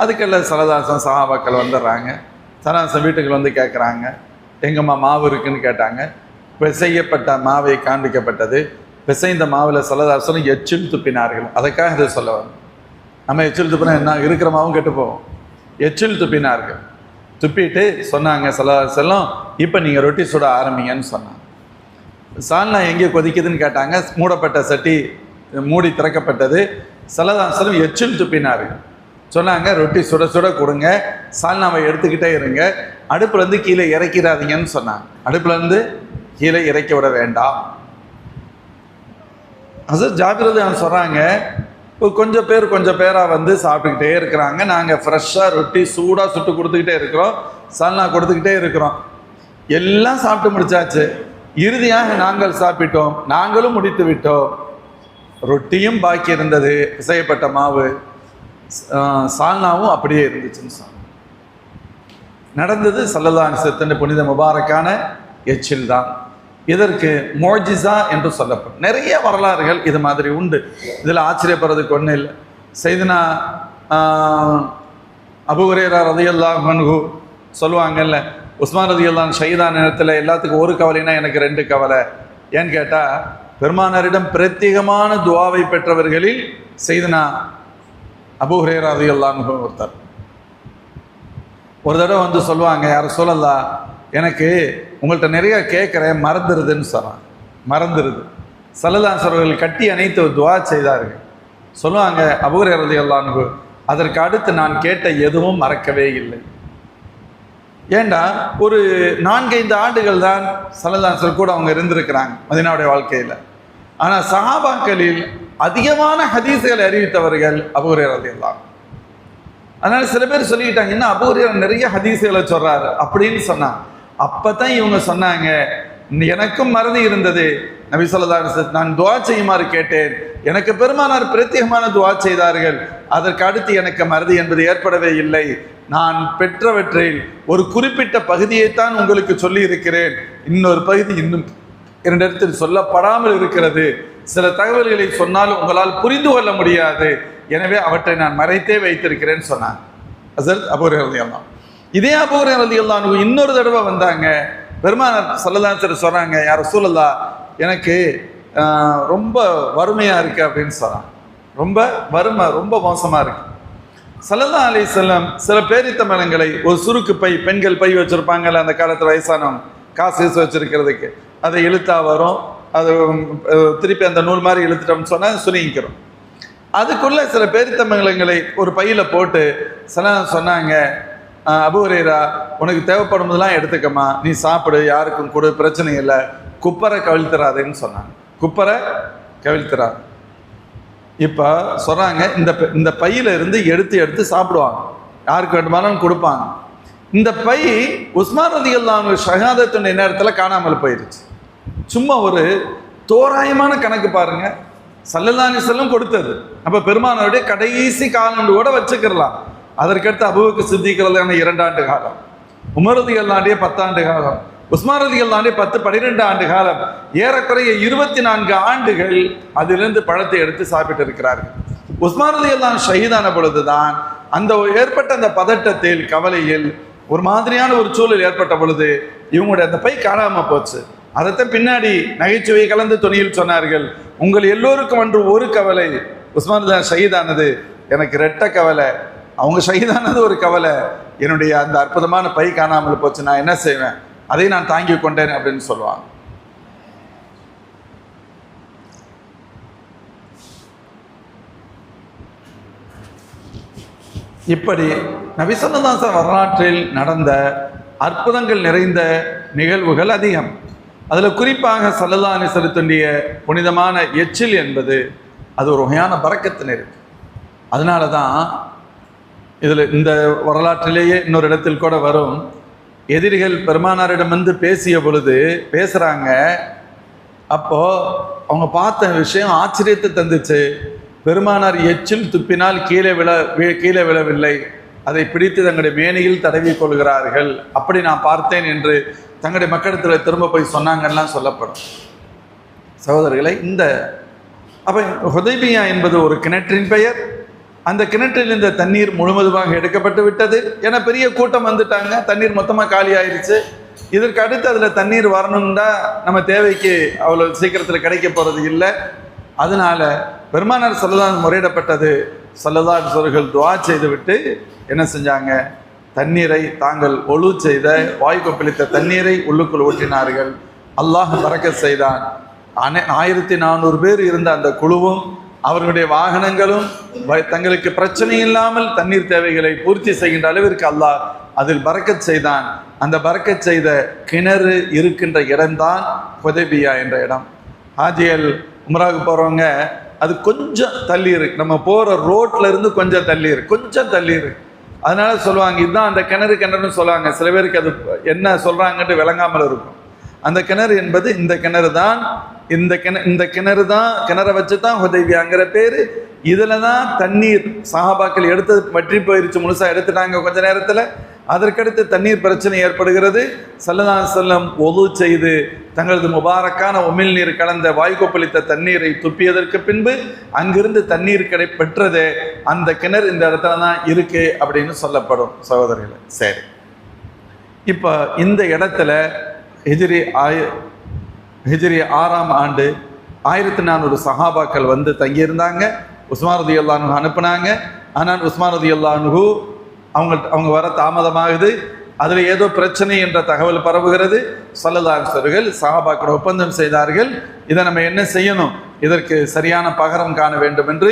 அதுக்கெல்லாம் ஸல்லல்லாஹு சஹாபாக்கள் வந்துடுறாங்க. ஸல்லல்லாஹு வீட்டுக்கு வந்து கேட்குறாங்க, எங்கம்மா மாவு இருக்குன்னு கேட்டாங்க. பிசையப்பட்ட மாவை காண்பிக்கப்பட்டது. பிசைந்த மாவில் ஸல்லல்லாஹு எச்சில் துப்பினார்கள். அதுக்காக இதை சொல்ல வரும். நம்ம எச்சில் துப்பினா என்ன, இருக்கிற மாவும் கெட்டு போவோம். எச்சில் துப்பினார்கள். துப்பிட்டு சொன்னாங்க ஸல்லல்லாஹு, இப்போ நீங்கள் ரொட்டி சுட ஆரம்பிங்கன்னு சொன்னாங்க. சால்னா எங்கே கொதிக்குதுன்னு கேட்டாங்க. மூடப்பட்ட சட்டி மூடி திறக்கப்பட்டது. ஸல்லல்லாஹு எச்சில் துப்பினார்கள். சொன்னாங்க, ரொட்டி சுட சுட கொடுங்க, சால்னாவை எடுத்துக்கிட்டே இருங்க, அடுப்புலேருந்து கீழே இறக்கிறாதீங்கன்னு சொன்னாங்க. அடுப்புலேருந்து கீழே இறக்கி விட வேண்டாம். ஹஸரத் ஜாபீர் ரலியல்லாஹு சொல்கிறாங்க, இப்போ கொஞ்சம் பேராக வந்து சாப்பிட்டுக்கிட்டே இருக்கிறாங்க. நாங்கள் ஃப்ரெஷ்ஷாக ரொட்டி சூடாக சுட்டு கொடுத்துக்கிட்டே இருக்கிறோம், சால்னா கொடுத்துக்கிட்டே இருக்கிறோம். எல்லாம் சாப்பிட்டு முடிச்சாச்சு. இறுதியாக நாங்கள் சாப்பிட்டோம், நாங்களும் முடித்து விட்டோம். ரொட்டியும் பாக்கி இருந்தது, பிசையப்பட்ட மாவு, சால்னாவும் அப்படியே இருந்துச்சுன்னு சொன்னாங்க. நடந்தது ஸல்லல்லாஹு அலைஹி வஸல்லம் புனித முபாரக்கான எச்சில் தான். இதற்கு மோஜிசா என்று சொல்லப்படும். நிறைய வரலாறுகள் இது மாதிரி உண்டு. இதில் ஆச்சரியப்படுறதுக்கு ஒன்றும் இல்லை. சையதுனா அபூ ஹுரைரா ரலியல்லாஹு அன்ஹு சொல்லுவாங்கல்ல, உஸ்மான் ரலியல்லாஹு ஷஹீதான நேரத்தில் எல்லாத்துக்கும் ஒரு கவலைனா எனக்கு 2 கவலை. ஏன்னு கேட்டால், பெருமானாரிடம் பிரத்யேகமான துஆவை பெற்றவர்களில் சையதுனா அபூ ஹுரைரா ரலியல்லாஹு அன்ஹு ஒருத்தர். ஒரு தடவை வந்து சொல்லுவாங்க, யார் ரசூலல்லாஹ், எனக்கு உங்கள்கிட்ட நிறைய கேட்குறேன், மறந்துடுதுன்னு சொன்னான். மறந்துடுது. ஸல்லல்லாஹு அவர்கள் கட்டி அணைத்து துஆ செய்தார்கள். சொல்லுவாங்க அபூ ஹுரைரா ரலியல்லாஹு அன்ஹு, அதற்கு அடுத்து நான் கேட்ட எதுவும் மறக்கவே இல்லை. ஏண்டா ஒரு 4-5 ஆண்டுகள் தான் ஸல்லல்லாஹு கூட அவங்க இருந்திருக்கிறாங்க மதீனாவுடைய வாழ்க்கையில். ஆனால் சஹாபாக்களில் அதிகமான ஹதீஸ்களை அறிவித்தவர்கள் அபூ ஹுரைரா ரலியல்லாஹு. அதனால சில பேர் சொல்லிக்கிட்டாங்க, இன்னும் அபூ ஹுரைரா நிறைய ஹதீஸ்களை சொல்றாரு அப்படின்னு சொன்னாங்க. அப்பதான் இவங்க சொன்னாங்க, எனக்கும் மறதி இருந்தது, நபி ஸல்லல்லாஹு அலைஹி வஸல்லம் நான் துஆ செய்யுமாறு கேட்டேன், எனக்கு பெருமானார் பிரத்யேகமான துஆ செய்தார்கள், அதற்கு அடுத்து எனக்கு மறதி என்பது ஏற்படவே இல்லை. நான் பெற்றவற்றில் ஒரு குறிப்பிட்ட பகுதியைத்தான் உங்களுக்கு சொல்லி இருக்கிறேன், இன்னொரு பகுதி இன்னும் 2 இடத்தில் சொல்லப்படாமல் இருக்கிறது. சில தகவல்களை சொன்னால் உங்களால் புரிந்து கொள்ள முடியாது, எனவே அவற்றை நான் மறைத்தே வைத்திருக்கிறேன்னு சொன்னாங்க ஹஸரத் அபூ ஹுரைரா ரலியல்லாஹு அன்ஹு. இதே அபூ ஹுரைரா ரலியல்லாஹு அன்ஹு இன்னொரு தடவை வந்தாங்க. பெருமானார் ஸல்லல்லாஹு அலைஹி வஸல்லம் சொன்னாங்க, யா ரசூலல்லாஹ், எனக்கு ரொம்ப வறுமையாக இருக்குது அப்படின்னு சொன்னாங்க. ரொம்ப வறுமை, ரொம்ப மோசமாக இருக்கு. ஸல்லல்லாஹு அலைஹி வஸல்லம் சில பேரித்தமிழங்களை, ஒரு சுருக்கு பை, பெண்கள் பை வச்சுருப்பாங்கல்ல அந்த காலத்தில், வயசானவங்க காசு வச்சுருக்கிறதுக்கு, அதை இழுத்தா வரும், அது திருப்பி அந்த நூல் மாதிரி இழுத்துட்டோம்னு சொன்னால் சுருங்கிக்கிறோம். அதுக்குள்ளே சில பேரித்தமிழங்களை ஒரு பையில் போட்டு சொன்னாங்க, அபூ ஹுரைரா, உனக்கு தேவைப்படும் போதெல்லாம் எடுத்துக்கம்மா, நீ சாப்பிடு, யாருக்கும் கொடு, பிரச்சனை இல்லை, குப்பரை கவிழ்த்துறாதுன்னு சொன்னாங்க. குப்பரை கவிழ்த்துறாது. இப்போ சொல்கிறாங்க, இந்த பையில இருந்து எடுத்து சாப்பிடுவாங்க, யாருக்கு வேண்டுமானாலும் கொடுப்பாங்க. இந்த பை உஸ்மான் ரலியல்லாஹு அன்ஹு ஷஹாதத்துடைய நேரத்தில் காணாமல் போயிருச்சு. சும்மா ஒரு தோராயமான கணக்கு பாருங்க, ஸல்லல்லாஹு அலைஹி வஸல்லம் கொடுத்தது. அப்போ பெருமானாருடைய கடைசி காலண்டு கூட வச்சுக்கலாம். அதற்கடுத்து அபூபக்கர் சித்திக் ரலியல்லாஹு 2 ஆண்டு காலம், உமர் ரலியல்லாஹு அன்ஹு 10 ஆண்டு காலம், உஸ்மான் ரலியல்லாஹு அன்ஹு 10-12 ஆண்டு காலம், ஏறக்குறைய 24 ஆண்டுகள் அதிலிருந்து பழத்தை எடுத்து சாப்பிட்டு இருக்கிறார்கள். உஸ்மான் ரலியல்லாஹு அன்ஹு ஷஹீதான பொழுதுதான் அந்த ஏற்பட்ட அந்த பதட்டத்தில், கவலையில், ஒரு மாதிரியான ஒரு சூழல் ஏற்பட்ட பொழுது இவங்களுடைய அந்த பை காணாமல் போச்சு. அதைத்தான் பின்னாடி நகைச்சுவை கலந்து துணியில் சொன்னார்கள், உங்கள் எல்லோருக்கும் அன்று ஒரு கவலை, உஸ்மான் ரலியல்லாஹு ஷஹீதானது எனக்கு 2 கவலை. அவங்க ஷஹீதானது ஒரு கவலை, என்னுடைய அந்த அற்புதமான பை காணாமல் போச்சு, நான் என்ன செய்வேன், அதை நான் தாங்கி கொண்டேன் அப்படின்னு சொல்லுவாங்க. இப்படி நபி ஸல்லல்லாஹு அலைஹி வஸல்லம் வரலாற்றில் நடந்த அற்புதங்கள் நிறைந்த நிகழ்வுகள் அதிகம். அதில் குறிப்பாக ஸல்லல்லாஹு அலைஹி வஸல்லத்துடைய புனிதமான எச்சில் என்பது அது ஒரு வகையான பரக்கத்து இருக்கு. அதனால தான் இதில் இந்த வரலாற்றிலேயே இன்னொரு இடத்தில் கூட வரும், எதிரிகள் பெருமானாரிடம் வந்து பேசிய பொழுது பேசுகிறாங்க, அப்போது அவங்க பார்த்த விஷயம் ஆச்சரியத்தை தந்துச்சு. பெருமானார் எச்சில் துப்பினால் கீழே விழவில்லை, அதை பிடித்து தங்களுடைய மேனியில் தடவி கொள்கிறார்கள், அப்படி நான் பார்த்தேன் என்று தங்களுடைய மக்களிடத்தில் திரும்ப போய் சொன்னாங்கலாம் சொல்லப்படும். சகோதரர்களை, இந்த அப்போ ஹுதைபியா என்பது ஒரு கிணற்றின் பெயர். அந்த கிணற்றில் இந்த தண்ணீர் முழுவதுமாக எடுக்கப்பட்டு விட்டது. ஏன்னா பெரிய கூட்டம் வந்துட்டாங்க, தண்ணீர் மொத்தமாக காலி ஆயிடுச்சு. இதற்கு அடுத்து அதில் தண்ணீர் வரணும்னா நம்ம தேவைக்கு அவ்வளோ சீக்கிரத்தில் கிடைக்க போகிறது இல்லை. அதனால பெருமானார் ஸல்லல்லாஹு முறையிடப்பட்டது. ஸல்லல்லாஹு அலைஹி வஸல்லம் துஆ செய்து விட்டு என்ன செஞ்சாங்க, தண்ணீரை தாங்கள் ஒழு செய்த வாய் கொப்பளித்த தண்ணீரை உள்ளுக்குள் ஊற்றினார்கள். அல்லாஹ் பரக்கத் செய்தான். 1400 பேர் இருந்த அந்த குழுவும் அவர்களுடைய வாகனங்களும் தங்களுக்கு பிரச்சனை இல்லாமல் தண்ணீர் தேவைகளை பூர்த்தி செய்கின்ற அளவிற்கு அல்லாஹ் அதில் பரக்கத் செய்தான். அந்த பரக்கத் செய்த கிணறு இருக்கின்ற இடம்தான் ஹுதைபியா என்ற இடம். ஹாஜிகள் உம்ராவுக்கு போகிறவங்க அது கொஞ்சம் தள்ளி இருக்கு, நம்ம போகிற ரோட்ல இருந்து கொஞ்சம் தள்ளி இருக்கு. அதனால சொல்லுவாங்க இதுதான் அந்த கிணறுன்னு சொல்லுவாங்க. சில பேருக்கு அது என்ன சொல்றாங்கன்னு விளங்காமல் இருக்கும். அந்த கிணறு என்பது இந்த கிணறு தான். இந்த கிணறை வச்சு தான் ஹுதைபியாங்கிற பேரு. இதுல தான் தண்ணீர் சஹாபாக்கள் எடுத்தது வற்றி போயிருச்சு, முழுசா எடுத்துட்டாங்க கொஞ்ச நேரத்துல. அதற்கடுத்து தண்ணீர் பிரச்சனை ஏற்படுகிறது. ஸல்லல்லாஹு அலைஹி வஸல்லம் ஒது செய்து தங்களது முபாரக்கான உமிழ் நீர் கலந்த வாய்க்கொப்பளித்த தண்ணீரை துப்பியதற்கு பின்பு அங்கிருந்து தண்ணீர் பெற்றதே அந்த கிணறு இந்த இடத்துல தான் இருக்கு அப்படின்னு சொல்லப்படும். சகோதரர்களே, சரி, இப்போ இந்த இடத்துல ஹிஜ்ரி 6ஆம் ஆண்டு 1400 சஹாபாக்கள் வந்து தங்கியிருந்தாங்க. உஸ்மான் ரலியல்லாஹு அன்ஹு அனுப்புனாங்க. ஆனால் உஸ்மான் ரலியல்லாஹு அன்ஹு அவங்க வர தாமதமாகுது. அதில் ஏதோ பிரச்சனை என்ற தகவல் பரவுகிறது. ஸல்லல்லாஹு அலைஹி வஸல்லம் சஹாபாக்கள் ஒப்பந்தம் செய்தார்கள், இதை நம்ம என்ன செய்யணும், இதற்கு சரியான பகரம் காண வேண்டும் என்று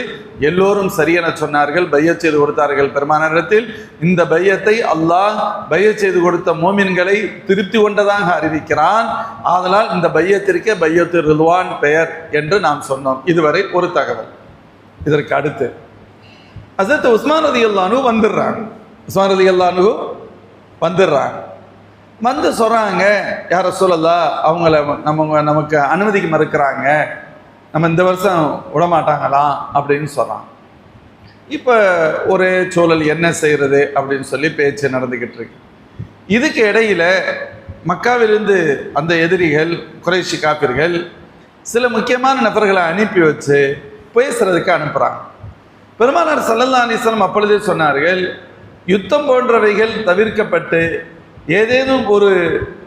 எல்லோரும் சரியென சொன்னார்கள். பையத் செய்து கொடுத்தார்கள் பெருமானாரிடத்தில். இந்த பையத்தை அல்லாஹ் பையத் செய்து கொடுத்த மோமின்களை திருப்தி கொண்டதாக அறிவிக்கிறான். ஆதலால் இந்த பையத்திற்கே பையத்து ரிதுவான் பெயர் என்று நாம் சொன்னோம். இதுவரை ஒரு தகவல். இதற்கு அடுத்து ஹஸரத் உஸ்மான் ரலியல்லாஹு அன்ஹு வந்துடுறாங்க. வந்து சொல்கிறாங்க, யார் ரசூலல்லாஹ், அவங்கள நமக்கு அனுமதிக்கு மறுக்கிறாங்க, நம்ம இந்த வருஷம் விடமாட்டாங்களாம் அப்படின்னு சொல்கிறாங்க. இப்போ ஒரே சூழல் என்ன செய்கிறது அப்படின்னு சொல்லி பேச்சு நடந்துக்கிட்டு இருக்கு. இதுக்கு இடையில் மக்காவிலிருந்து அந்த எதிரிகள் குறைஷி காப்பிர்கள் சில முக்கியமான நபர்களை அனுப்பி வச்சு பேசுறதுக்கு அனுப்புகிறாங்க. பெருமானார் ஸல்லல்லாஹு அலைஹி வஸல்லம் அப்பொழுதே சொன்னார்கள், யுத்தம் போன்றவைகள் தவிர்க்கப்பட்டு ஏதேனும்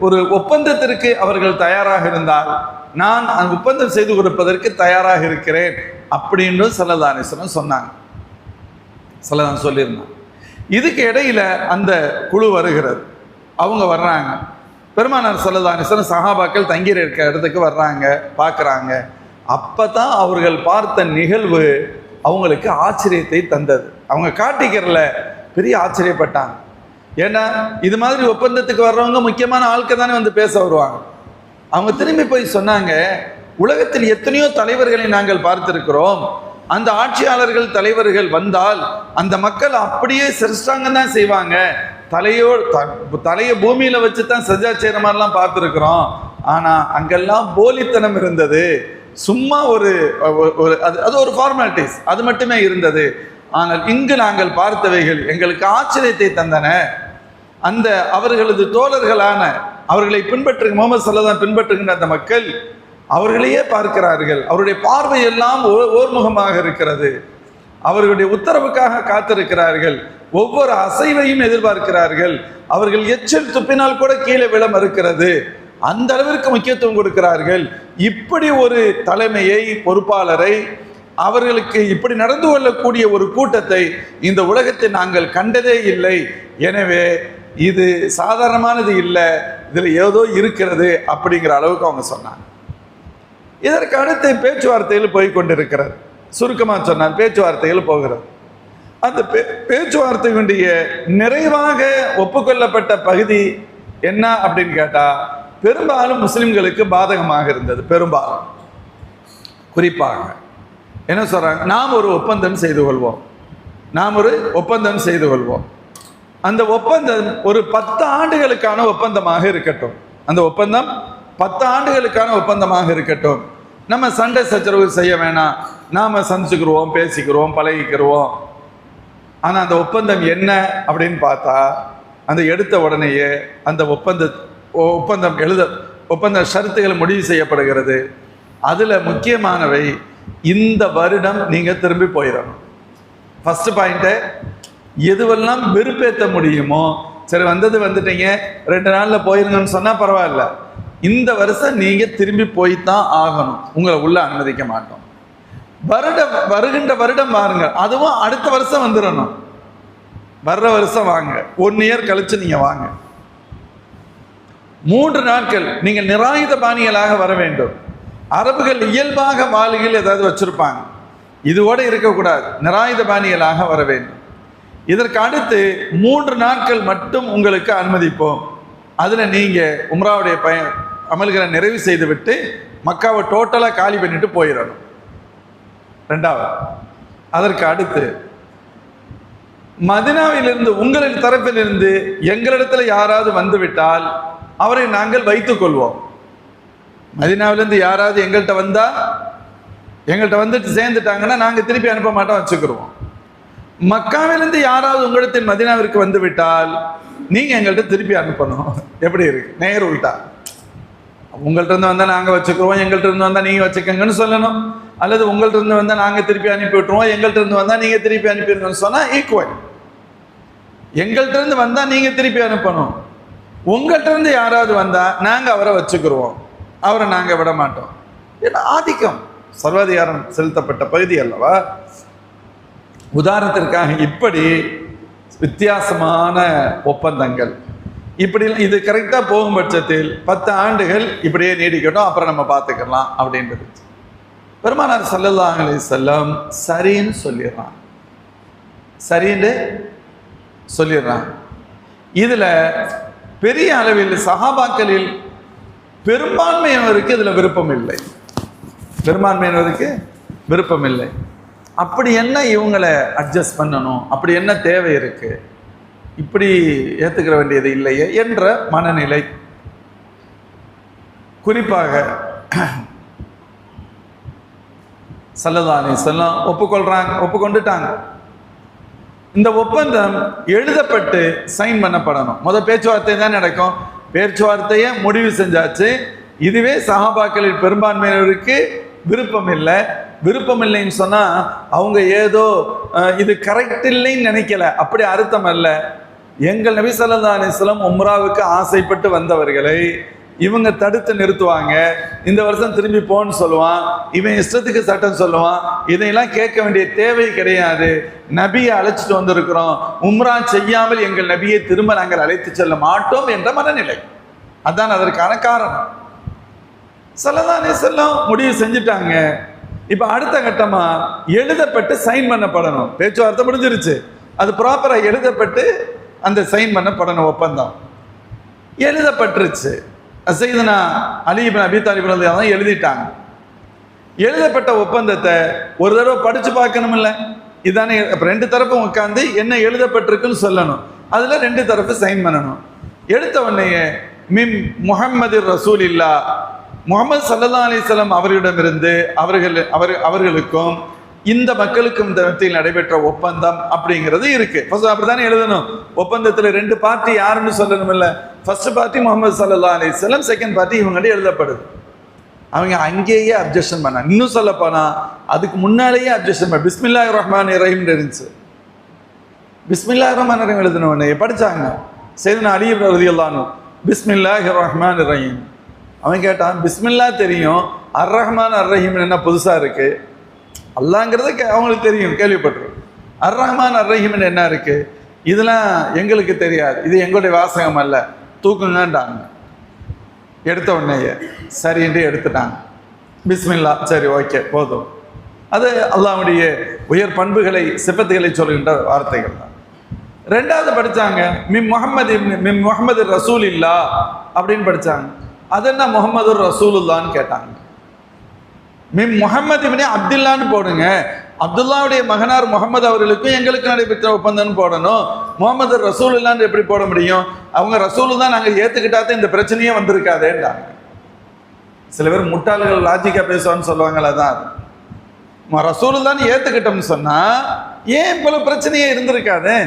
ஒரு ஒப்பந்தத்திற்கு அவர்கள் தயாராக இருந்தால் நான் அந்த ஒப்பந்தம் செய்து கொடுப்பதற்கு தயாராக இருக்கிறேன் அப்படின்னு ஸல்லல்லாஹு அலைஹி வஸல்லம் சொன்னாங்க. ஸல்லல்லாஹு சொல்லியிருந்தாங்க. இதுக்கு இடையில அந்த குழு வருகிறது. அவங்க வர்றாங்க. பெருமானார் ஸல்லல்லாஹு அலைஹி வஸல்லம் சஹாபாக்கள் தங்கி இருக்கிற இடத்துக்கு வர்றாங்க, பார்க்குறாங்க. அப்போ தான் அவர்கள் பார்த்த நிகழ்வு அவங்களுக்கு ஆச்சரியத்தை தந்தது. அவங்க காட்டிக்கிறல பெரிய ஆச்சரியப்பட்டாங்க. ஏன்னா இது மாதிரி ஒப்பந்தத்துக்கு வர்றவங்க முக்கியமான ஆட்கள் தானே வந்து பேச வருவாங்க. அவங்க திரும்பி போய் சொன்னாங்க, உலகத்தில் எத்தனையோ தலைவர்களை நாங்கள் பார்த்திருக்கிறோம். அந்த ஆட்சியாளர்கள் தலைவர்கள் வந்தால் அந்த மக்கள் அப்படியே சிரஷ்டாங்க தான் செய்வாங்க, தலையை பூமியில வச்சு தான் சஜா செய்கிற மாதிரிலாம் பார்த்துருக்குறோம். ஆனால் அங்கெல்லாம் போலித்தனம் இருந்தது. சும்மா அது ஒரு ஃபார்மாலிட்டிஸ், அது மட்டுமே இருந்தது. ஆனால் இங்கு நாங்கள் பார்த்தவைகள் எங்களுக்கு ஆச்சரியத்தை தந்தன. அந்த அவர்களது தோழர்களான அவர்களை முகமது ஸல்லல்லாஹு பின்பற்றுகின்ற அந்த மக்கள் அவர்களையே பார்க்கிறார்கள். அவருடைய பார்வையெல்லாம் ஓர்முகமாக இருக்கிறது. அவர்களுடைய உத்தரவுக்காக காத்திருக்கிறார்கள். ஒவ்வொரு அசைவையும் எதிர்பார்க்கிறார்கள். அவர்கள் எச்சில் துப்பினால் கூட கீழே விழ மறுக்கிறது. அந்த அளவிற்கு முக்கியத்துவம் கொடுக்கிறார்கள். இப்படி ஒரு தலைமையை, பொறுப்பாளரை, அவர்களுக்கு இப்படி நடந்து கொள்ளக்கூடிய ஒரு கூட்டத்தை இந்த உலகத்தை நாங்கள் கண்டதே இல்லை. எனவே இது சாதாரணமானது இல்லை, இதில் ஏதோ இருக்கிறது அப்படிங்கிற அளவுக்கு அவங்க சொன்னாங்க. இதற்கு அடுத்து பேச்சுவார்த்தைகள் போய்கொண்டிருக்கிறார். சுருக்கமாக சொன்னார், பேச்சுவார்த்தைகள் போகிறது. அந்த பேச்சுவார்த்தைகளுடைய நிறைவாக ஒப்புக்கொள்ளப்பட்ட பகுதி என்ன அப்படின்னு கேட்டால் பெரும்பாலும் முஸ்லிம்களுக்கு பாதகமாக இருந்தது. பெரும்பாலும் குறிப்பாக என்ன சொல்கிறாங்க, நாம் ஒரு ஒப்பந்தம் செய்து கொள்வோம், அந்த ஒப்பந்தம் ஒரு 10 ஆண்டுகளுக்கான ஒப்பந்தமாக இருக்கட்டும், அந்த ஒப்பந்தம் 10 ஆண்டுகளுக்கான ஒப்பந்தமாக இருக்கட்டும், நம்ம சண்டை சச்சரவு செய்ய வேணாம், நாம் சந்திச்சுக்கிடுவோம், பேசிக்கிறோம், பழகிக்கிறோம். ஆனால் அந்த ஒப்பந்தம் என்ன அப்படின்னு பார்த்தா, அந்த எடுத்த உடனேயே அந்த ஒப்பந்த ஷரத்துகள் முடிவு செய்யப்படுகிறது. அதில் முக்கியமானவை, இந்த வருடம் நீங்கள் திரும்பி போயிடணும். ஃபஸ்ட்டு பாயிண்ட்டு, எதுவெல்லாம் வெறுப்பேற்ற முடியுமோ, சரி வந்துட்டீங்க 2 நாளில் போயிருங்கன்னு சொன்னால் பரவாயில்ல, இந்த வருஷம் நீங்கள் திரும்பி போய்தான் ஆகணும், உங்களை உள்ள அனுமதிக்க மாட்டோம். வருகின்ற வருடம் பாருங்க, அதுவும் அடுத்த வருஷம் வந்துடணும். வர்ற வருஷம் வாங்க, 1 இயர் கழிச்சு நீங்கள் வாங்க. 3 நாட்கள் நீங்கள் நிராயுத பாணிகளாக வர வேண்டும். அரபுகள் இயல்பாக மாளிகையில் ஏதாவது வச்சிருப்பாங்க, இதுவோடு இருக்கக்கூடாது, நிராயுத பாணிகளாக வர வேண்டும். இதற்கு அடுத்து 3 நாட்கள் மட்டும் உங்களுக்கு அனுமதிப்போம். அதில் நீங்கள் உம்ராவுடைய அமல்களை நிறைவு செய்துவிட்டு மக்காவை டோட்டலாக காலி பண்ணிட்டு போயிடணும். 2வது, அதற்கு அடுத்து மதினாவிலிருந்து உங்களின் தரப்பிலிருந்து எங்களிடத்தில் யாராவது வந்துவிட்டால் அவரை நாங்கள் வைத்துக் கொள்வோம். மதினாவிலிருந்து யாராவது எங்கள்கிட்ட வந்துட்டு சேர்ந்துட்டாங்கன்னா நாங்கள் திருப்பி அனுப்ப மாட்டோம், வச்சுக்கிடுவோம். மக்காவிலிருந்து யாராவது உங்களிடத்தில் மதினாவிற்கு வந்து விட்டால் நீங்கள் எங்கள்கிட்ட திருப்பி அனுப்பணும். எப்படி இருக்கு? நேர் உள்டா. உங்கள்கிட்ட இருந்து வந்தால் நாங்கள் வச்சுக்கிறோம், எங்கள்கிட்ட இருந்து வந்தால் நீங்கள் வச்சுக்கங்கன்னு சொல்லணும். அல்லது உங்கள்கிட்ட இருந்து வந்தால் நாங்கள் திருப்பி அனுப்பி விட்டுருவோம், எங்கள்கிட்ட இருந்து வந்தால் நீங்கள் திருப்பி அனுப்பிடுங்கன்னு சொன்னால் ஈக்குவல். எங்கள்கிட்ட இருந்து வந்தால் நீங்கள் திருப்பி அனுப்பணும், உங்கள்கிட்ட இருந்து யாராவது வந்தால் நாங்கள் அவரை வச்சுக்கிடுவோம், அவரை நாங்கள் விட மாட்டோம். ஏன்னா ஆதிக்கம், சர்வாதிகாரம் செலுத்தப்பட்ட பகுதி அல்லவா. உதாரணத்திற்காக இப்படி வித்தியாசமான ஒப்பந்தங்கள், இப்படி இது கரெக்டாக போகும் பட்சத்தில் 10 ஆண்டுகள் இப்படியே நீடிக்கட்டும், அப்புறம் நம்ம பார்த்துக்கலாம் அப்படின்றது. பெருமானார் ஸல்லல்லாஹு அலைஹி வஸல்லம் சரின்னு சொல்லிடுறான். இதில் பெரிய அளவில் சஹாபாக்களில் பெரும்பான்மையினருக்கு இதில் விருப்பம் இல்லை. அப்படி என்ன இவங்களை அட்ஜஸ்ட் பண்ணணும், அப்படி என்ன தேவை இருக்கு, இப்படி ஏற்றுக்கிற வேண்டியது இல்லையே என்ற மனநிலை. குறிப்பாக ஸல்லல்லாஹு அலைஹி வஸல்லம் ஒப்புக்கொண்டுட்டாங்க. இந்த ஒப்பந்தம் எழுதப்பட்டு சைன் பண்ணப்படணும். பேச்சுவார்த்தை தான் நடக்கும். பேச்சுவார்த்தையை முடிவு செஞ்சாச்சு. இதுவே சஹாபாக்களில் பெரும்பான்மையினருக்கு விருப்பம் இல்லைன்னு சொன்னால் அவங்க ஏதோ இது கரெக்ட் இல்லைன்னு நினைக்கல, அப்படி அர்த்தம் அல்ல. எங்கள் நபி ஸல்லல்லாஹு அலைஹி வஸல்லம் உம்ராவுக்கு ஆசைப்பட்டு வந்தவர்களை இவங்க தடுத்து நிறுத்துவாங்க. இந்த வருஷம் திரும்பி போன்னு சொல்லுவான், இவன் இஷ்டத்துக்கு சட்டம் சொல்லுவான். இதையெல்லாம் கேட்க வேண்டிய தேவை கிடையாது. நபியை அழைச்சிட்டு வந்திருக்கிறோம், உம்ரா செய்யாமல் எங்கள் நபியை திரும்ப நாங்கள் அழைத்து செல்ல மாட்டோம் என்ற மனநிலை. அதான் அதற்கான காரணம். ஸல்லல்லாஹு அலைஹி வஸல்லம் முடிவு செஞ்சுட்டாங்க. இப்போ அடுத்த கட்டமா எழுதப்பட்டு சைன் பண்ணப்படணும். பேச்சுவார்த்தை முடிஞ்சிருச்சு, அது ப்ராப்பராக எழுதப்பட்டு அந்த சைன் பண்ணப்படணும். ஒப்பந்தம் எழுதப்பட்டுருச்சு. சையதுனா அலி இப்னு அபீ தாலிப் ரலியல்லாஹு அன்ஹு எழுதிட்டாங்க. எழுதப்பட்ட ஒப்பந்தத்தை ஒரு தடவை படிச்சு பார்க்கணும் இல்லை? இதானே. அப்போ 2 தரப்பும் உட்காந்து என்ன எழுதப்பட்டிருக்குன்னு சொல்லணும். அதில் 2 தரப்பு சைன் பண்ணணும். எடுத்த உடனே மிம் முஹம்மது ரசூலில்லா, முஹம்மது ஸல்லல்லாஹு அலைஹி வஸல்லம் அவர்களிடமிருந்து அவர்களுக்கும் இந்த மக்களுக்கும் மத்தியில் நடைபெற்ற ஒப்பந்தம் அப்படிங்கிறது இருக்கு. ஃபர்ஸ்ட் அப்படித்தானே எழுதணும். ஒப்பந்தத்தில் 2 பார்ட்டி யாருன்னு சொல்லணும் இல்லை? ஃபர்ஸ்ட் பார்ட்டி முஹம்மது ஸல்லல்லாஹு அலைஹி வஸல்லம், செகண்ட் பார்ட்டி இவங்கள்ட்ட எழுதப்படுது. அவங்க அங்கேயே அப்ஜெக்ஷன் பண்ணாங்க. இன்னும் சொல்ல போனா அதுக்கு முன்னாலேயே அப்ஜெக்ஷன் பண்ண பிஸ்மில்லாஹிர் ரஹ்மானிர் ரஹீம் இருந்துச்சு. பிஸ்மில்லாஹிர் ரஹ்மானிர் ரஹீம் எழுதின உடனே படிச்சாங்க. சையதுனா அலி ரலியல்லாஹு அன்ஹு பிஸ்மில்லாஹிர் ரஹ்மானிர் ரஹீம். அவன் கேட்டான், பிஸ்மில்லா தெரியும், அர் ரஹ்மான் அர் ரஹீம் என்ன புதுசா இருக்கு? அல்லாங்கிறது அவங்களுக்கு தெரியும், கேள்விப்பட்டிருக்கும். அர் ரஹ்மான் அர் ரஹீம் என்ன இருக்கு? இதெல்லாம் எங்களுக்கு தெரியாது, இது எங்களுடைய வாசகம் அல்ல, தூக்குங்கன்றாங்க. எடுத்த உடனேயே சரின்ட்டு எடுத்துட்டாங்க. பிஸ்மில்லா, சரி ஓகே போதும். அது அல்லாஹ்வுடைய உயர் பண்புகளை சிபத்துகளை சொல்கின்ற வார்த்தைகள் தான். ரெண்டாவது படிச்சாங்க மிம் முஹம்மது ரசூல் இல்லா அப்படின்னு படிச்சாங்க. அது என்ன முகமது ரசூலுல்லான்னு கேட்டாங்க. மிம் முஹம்மது இப்னு அப்துல்லான்னு போடுங்க, அப்துல்லாவுடைய மகனார் முகமது அவர்களுக்கும் எங்களுக்கு நடைபெற்ற ஒப்பந்தம்னு போடணும். முகமது ரசூலுல்லான்னு எப்படி போட முடியும்? அவங்க ரசூலுல்லா நாங்கள் ஏத்துக்கிட்டாதான் இந்த பிரச்சனையே வந்திருக்காதேன்றாங்க. சில பேர் முட்டாள்கள் லாஜிக்கா பேசுவான்னு சொல்லுவாங்களா, தான் ரசூலுல்லான்னு ஏத்துக்கிட்டோம்னு சொன்னா ஏன் இவ்வளவு பிரச்சனையே இருந்திருக்காது?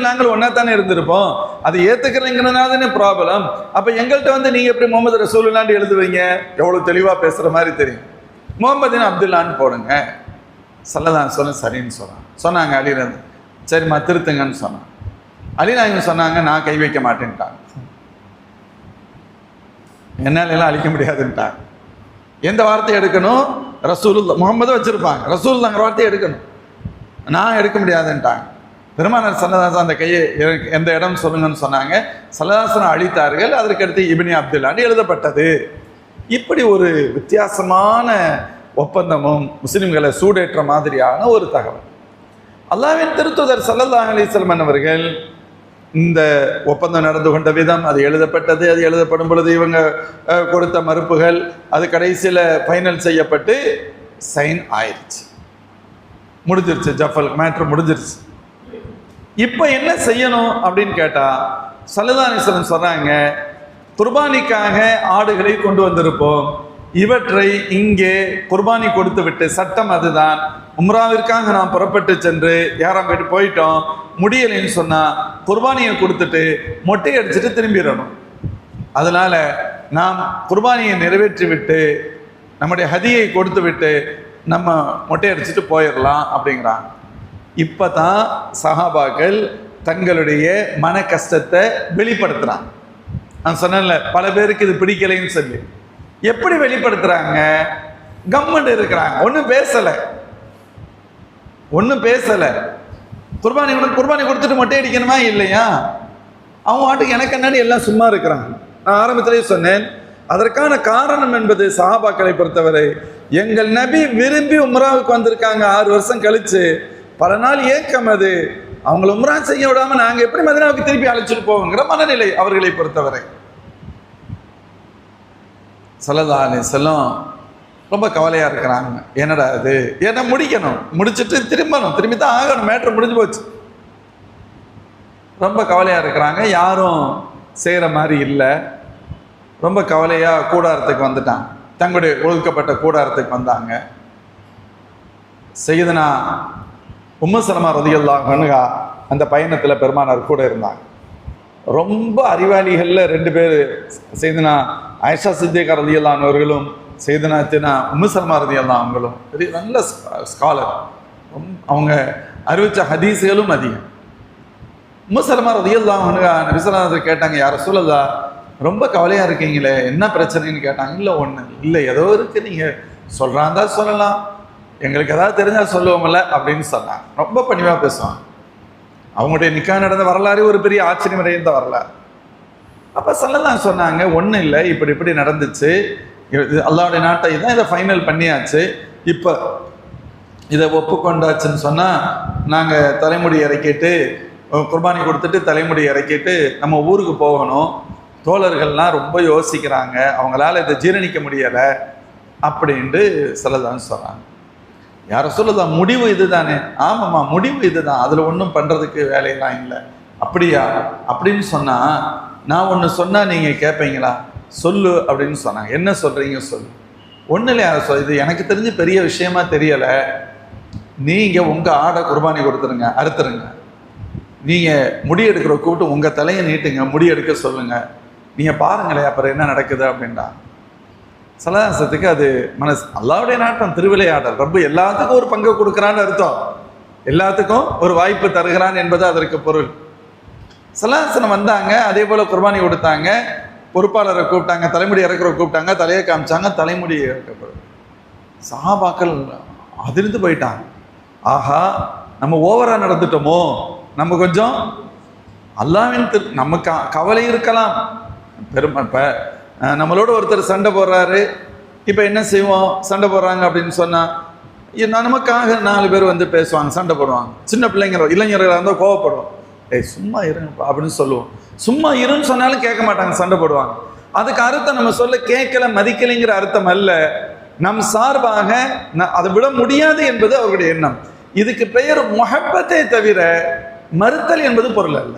நாங்கள் ஒன்னா தானே இருந்திருப்போம். அது ஏத்துக்கிறீங்கிறதுனால தானே ப்ராப்ளம். அப்ப எங்கள்கிட்ட வந்து நீங்க எப்படி முகமது ரசூலுல்லான்னு எழுதுவீங்க? எவ்வளவு தெளிவா பேசுற மாதிரி தெரியும். முகமது அப்துல்லான்னு போடுங்க. சல்லதான் சொல்ல சரின்னு சொன்னாங்க. அலிரந்து சரிம்மா திருத்துங்கன்னு சொன்னாங்க. அலிநாயகம் சொன்னாங்க நான் கை வைக்க மாட்டேன்ட்டாங்க. என்னால எல்லாம் அழிக்க முடியாதுன்ட்டாங்க. எந்த வார்த்தையை எடுக்கணும்? ரசூலுல்லா முகமது வச்சிருப்பாங்க, ரசூலுல்லாங்கிற வார்த்தையை எடுக்கணும். நான் எடுக்க முடியாதுன்ட்டாங்க. பெருமானார் சல்லல்லாஹு அந்த கையை எந்த இடம் சொல்லுங்கன்னு சொன்னாங்க. சல்லல்லாஹு அழித்தார்கள். அதற்கடுத்து இப்னு அப்துல்லான்னு எழுதப்பட்டது. இப்படி ஒரு வித்தியாசமான ஒப்பந்தமும் முஸ்லிம்களை சூடேற்ற மாதிரியான ஒரு தகவல். அல்லாஹ்வின் திருத்தூதர் ஸல்லல்லாஹு அலைஹி வஸல்லம் அவர்கள் இந்த ஒப்பந்தம் நடந்து கொண்ட விதம், அது எழுதப்பட்டது, அது எழுதப்படும் பொழுது இவங்க கொடுத்த மறுப்புகள், அது கடைசியில் ஃபைனல் செய்யப்பட்டு சைன் ஆயிடுச்சு, முடிஞ்சிருச்சு. ஜஃபல் மேட்ரு முடிஞ்சிருச்சு. இப்போ என்ன செய்யணும் அப்படின்னு கேட்டால் ஸல்லல்லாஹு அலைஹி வஸல்லம் சொல்கிறாங்க, குர்பானிக்காக ஆடுகளை கொண்டு வந்திருப்போம், இவற்றை இங்கே குர்பானி கொடுத்து விட்டு, சட்டம் அதுதான், உம்ராவிற்காக நாம் புறப்பட்டு சென்று யாராம் போயிட்டோம், முடியலைன்னு சொன்னால் குர்பானியை கொடுத்துட்டு மொட்டை அடிச்சுட்டு திரும்பிடணும். அதனால் நாம் குர்பானியை நிறைவேற்றி விட்டு நம்முடைய ஹதியை கொடுத்து விட்டு நம்ம மொட்டை அடிச்சுட்டு போயிடலாம் அப்படிங்கிறாங்க. இப்போ தான் சஹாபாக்கள் தங்களுடைய மன கஷ்டத்தை வெளிப்படுத்துகிறாங்க. நான் சொன்னேன்ல, பல பேருக்கு இது பிடிக்கலைன்னு சொல்லி. எப்படி வெளிப்படுத்துறாங்க? கம்மண்டு இருக்கிறாங்க, ஒன்றும் பேசலை. குர்பானி கொடுத்துட்டு மொட்டை அடிக்கணுமா இல்லையா? அவங்க வாட்டுக்கு எனக்கு என்னடி எல்லாம் சும்மா இருக்கிறாங்க. நான் ஆரம்பத்திலேயே சொன்னேன், அதற்கான காரணம் என்பது சஹாபாக்களை பொறுத்தவரை, எங்கள் நபி விரும்பி உம்ராவுக்கு வந்திருக்காங்க 6 வருஷம் கழிச்சு, பல நாள் ஏக்கம் அது, அவங்களை உம்ரா செய்ய விடாம நாங்கள் எப்படி மதீனாவுக்கு திருப்பி அழைச்சிட்டு போவோங்கிற மனநிலை அவர்களை பொறுத்தவரை. ஸல்லல்லாஹு அலைஹி வஸல்லம் ரொம்ப கவலையாக இருக்கிறாங்க. என்னடா அது, ஏன்னா முடிக்கணும், முடிச்சுட்டு திரும்பி தான் ஆகணும், மேட்ரு முடிஞ்சு போச்சு. ரொம்ப கவலையாக இருக்கிறாங்க. யாரும் செய்கிற மாதிரி இல்லை. ரொம்ப கவலையாக கூடாரத்துக்கு வந்துட்டாங்க. தங்களுடைய ஒழுக்கப்பட்ட கூடாரத்துக்கு வந்தாங்க. சையதுனா உம்மு சலமா ரலியல்லாஹு அன்ஹா அந்த பயணத்தில் பெருமானார் கூட இருந்தாங்க. ரொம்ப அறிவாளிகளில் 2 பேர், சையதுனா ஆயிஷா சித்திகா ரலியல்லாஹு அன்ஹா அவர்களும் சையதுனா உம்மு சலமா ரலியல்லாஹு அவங்களும் பெரிய நல்ல ஸ்காலர். அவங்க அறிவிச்ச ஹதீஸுகளும் அதிகம். உம்மு சலமா ரலியல்லாஹு அன்ஹா நபி ஸல்லல்லாஹு அலைஹி வஸல்லம் கேட்டாங்க, யார் ரசூலல்லாஹ் ரொம்ப கவலையாக இருக்கீங்களே, என்ன பிரச்சனைன்னு கேட்டாங்க. இல்லை ஒன்றும் இல்லை, ஏதோ இருக்குது, நீங்கள் சொல்கிறாந்தா சொல்லலாம், எங்களுக்கு ஏதாவது தெரிஞ்சால் சொல்லுவோம்ல அப்படின்னு சொன்னாங்க. ரொம்ப பணிவாக பேசுவாங்க. அவங்களுடைய நிக்கா நடந்த வரலாறு ஒரு பெரிய ஆச்சரியம் அடைந்த வரலாறு. அப்போ ஸல்லல்லாஹு சொன்னாங்க, ஒன்றும் இல்லை, இப்படி நடந்துச்சு, அல்லாஹ்வுடைய நாட்டை தான் இதை ஃபைனல் பண்ணியாச்சு, இப்போ இதை ஒப்புக்கொண்டாச்சுன்னு சொன்னால் நாங்கள் தலைமுடி இறக்கிட்டு குர்பானி கொடுத்துட்டு தலைமுடி இறக்கிட்டு நம்ம ஊருக்கு போகணும், தோழர்கள்லாம் ரொம்ப யோசிக்கிறாங்க, அவங்களால இதை ஜீரணிக்க முடியலை அப்படின்ட்டு ஸல்லல்லாஹு சொல்கிறாங்க. யார சொல்லுதா, முடிவு இது தானே? ஆமாம்மா, முடிவு இது தான், அதில் ஒன்றும் பண்ணுறதுக்கு வேலையெல்லாம் இல்லை. அப்படியா அப்படின்னு சொன்னால், நான் ஒன்று சொன்னால் நீங்கள் கேட்பீங்களா, சொல்லு அப்படின்னு சொன்னாங்க. என்ன சொல்கிறீங்க சொல்லு. ஒன்றும் இல்லையா, இது எனக்கு தெரிஞ்சு பெரிய விஷயமா தெரியலை, நீங்கள் உங்கள் ஆடை குர்பானி கொடுத்துருங்க, அறுத்துருங்க, நீங்கள் முடி எடுக்கிற கூப்பிட்டு உங்கள் தலையை நீட்டுங்க, முடி எடுக்க சொல்லுங்கள், நீங்கள் பாருங்களேன் அப்புறம் என்ன நடக்குது அப்படின்டா. சலதாசத்துக்கு அது மனசு, அல்லாஹ்வுடைய நாட்டம், திருவிளையாடல், ரப்பு எல்லாத்துக்கும் ஒரு பங்கு கொடுக்குறான்னு அர்த்தம், எல்லாத்துக்கும் ஒரு வாய்ப்பு தருகிறான் என்பது அதற்கு பொருள். சலதாசனம் வந்தாங்க, அதே போல் குர்பானி கொடுத்தாங்க, பொறுப்பாளரை கூப்பிட்டாங்க, தலைமுடி இறக்குற கூப்பிட்டாங்க, தலையை காமிச்சாங்க, தலைமுடி இறக்கப்படும். சஹாபாக்கள் அதிர்ந்து போயிட்டாங்க. ஆஹா, நம்ம ஓவராக நடந்துட்டோமோ, நம்ம கொஞ்சம் அல்லாஹ்வின் நமக்கு கவலை இருக்கலாம், பெருமை. இப்போ நம்மளோட ஒருத்தர் சண்டை போடுறாரு, இப்போ என்ன செய்வோம், சண்டை போடுறாங்க அப்படின்னு சொன்னால் நமக்காக 4 பேர் வந்து பேசுவாங்க, சண்டை போடுவாங்க. சின்ன பிள்ளைங்க இளைஞர்களாக இருந்தால் கோவப்படுவோம், ஏய் சும்மா இருங்கப்பா அப்படின்னு சொல்லுவோம். சும்மா இருன்னு சொன்னாலும் கேட்க மாட்டாங்க, சண்டை போடுவாங்க. அதுக்கு அர்த்தம் நம்ம சொல்ல கேட்கல மதிக்கலைங்கிற அர்த்தம் அல்ல, நம் சார்பாக அதை விட முடியாது என்பது அவருடைய எண்ணம். இதுக்கு பெயர் முஹப்பத்தே தவிர மறுத்தல் என்பது பொருள் அல்ல.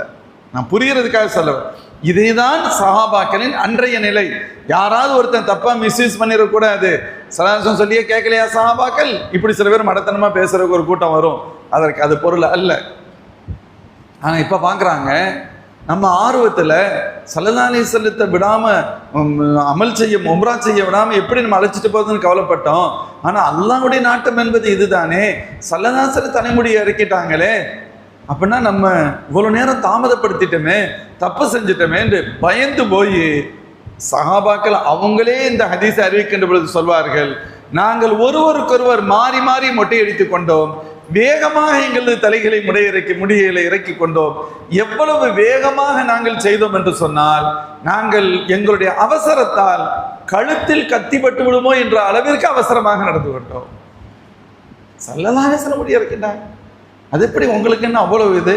நான் புரிகிறதுக்காக சொல்லுவேன். இதேதான் சஹாபாக்களின் அன்றைய நிலை. யாராவது ஒருத்தன் தப்பா மிஸ்யூஸ் பண்ணிடக்கூடாது, சலாசம் சொல்லியே கேட்கலையா சஹாபாக்கள், இப்படி சில பேர் மடத்தனமா பேசுறதுக்கு ஒரு கூட்டம் வரும், அதற்கு அது பொருள் அல்ல. ஆனா இப்ப பாக்குறாங்க, நம்ம ஆர்வத்துல ஸல்லல்லாஹு அலைஹி வஸல்லத்தை விடாம அமல் செய்ய உம்ரா செய்ய விடாம எப்படி நம்ம அழைச்சிட்டு போறதுன்னு கவலைப்பட்டோம். ஆனா அல்லாஹ்வுடைய நாட்டம் என்பது இதுதானே, ஸல்லல்லாஹு அலைஹி வஸல்லம் தலைமுடியை இறக்கிட்டாங்களே, அப்படின்னா நம்ம இவ்வளவு நேரம் தாமதப்படுத்திட்டோமே, தப்பு செஞ்சிட்டோமே என்று பயந்து போய் சஹாபாக்கள் அவங்களே இந்த ஹதீஸை அறிவிக்கின்ற பொழுது சொல்வார்கள், நாங்கள் ஒருவருக்கொருவர் மாறி மாறி மொட்டையடித்துக் கொண்டோம், வேகமாக எங்களது தலைகளை முடிகளை இறக்கி கொண்டோம். எவ்வளவு வேகமாக நாங்கள் செய்தோம் என்று சொன்னால், நாங்கள் எங்களுடைய அவசரத்தால் கழுத்தில் கத்திப்பட்டு விடுமோ என்ற அளவிற்கு அவசரமாக நடந்து கொண்டோம். ஸல்லல்லாஹு அலைஹி வஸல்லம் முடி இறக்கிட்டாங்க. அது எப்படி உங்களுக்கு என்ன அவ்வளவு இது?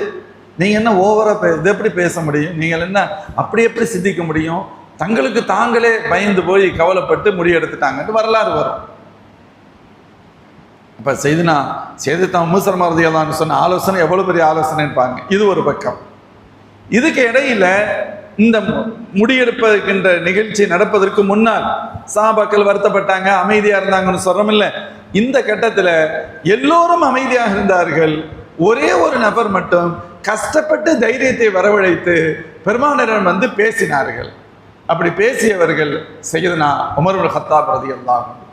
நீங்க என்ன ஓவரா இது எப்படி பேச முடியும்? நீங்கள் என்ன அப்படி எப்படி சிந்திக்க முடியும்? தங்களுக்கு தாங்களே பயந்து போய் கவலைப்பட்டு முடி எடுத்துட்டாங்க வரலாறு வரும். அப்ப செய்தினா மூசர் மருதியெல்லாம் சொன்ன ஆலோசனை எவ்வளவு பெரிய ஆலோசனைன்னு பாருங்க. இது ஒரு பக்கம். இதுக்கு இடையில இந்த முடியெடுப்பதற்கின்ற நிகழ்ச்சி நடப்பதற்கு முன்னால் சஹாபாக்கள் வருத்தப்பட்டாங்க, அமைதியா இருந்தாங்கன்னு சொல்றோம் இல்ல. இந்த கட்டத்துல எல்லோரும் அமைதியாக இருந்தார்கள். ஒரே ஒரு நபர் மட்டும் கஷ்டப்பட்டு தைரியத்தை வரவழைத்து பெருமானாரிடம் வந்து பேசினார்கள். அப்படி பேசியவர்கள் சையதுனா உமர் இப்னு கத்தாப் ரலியல்லாஹு அன்ஹு.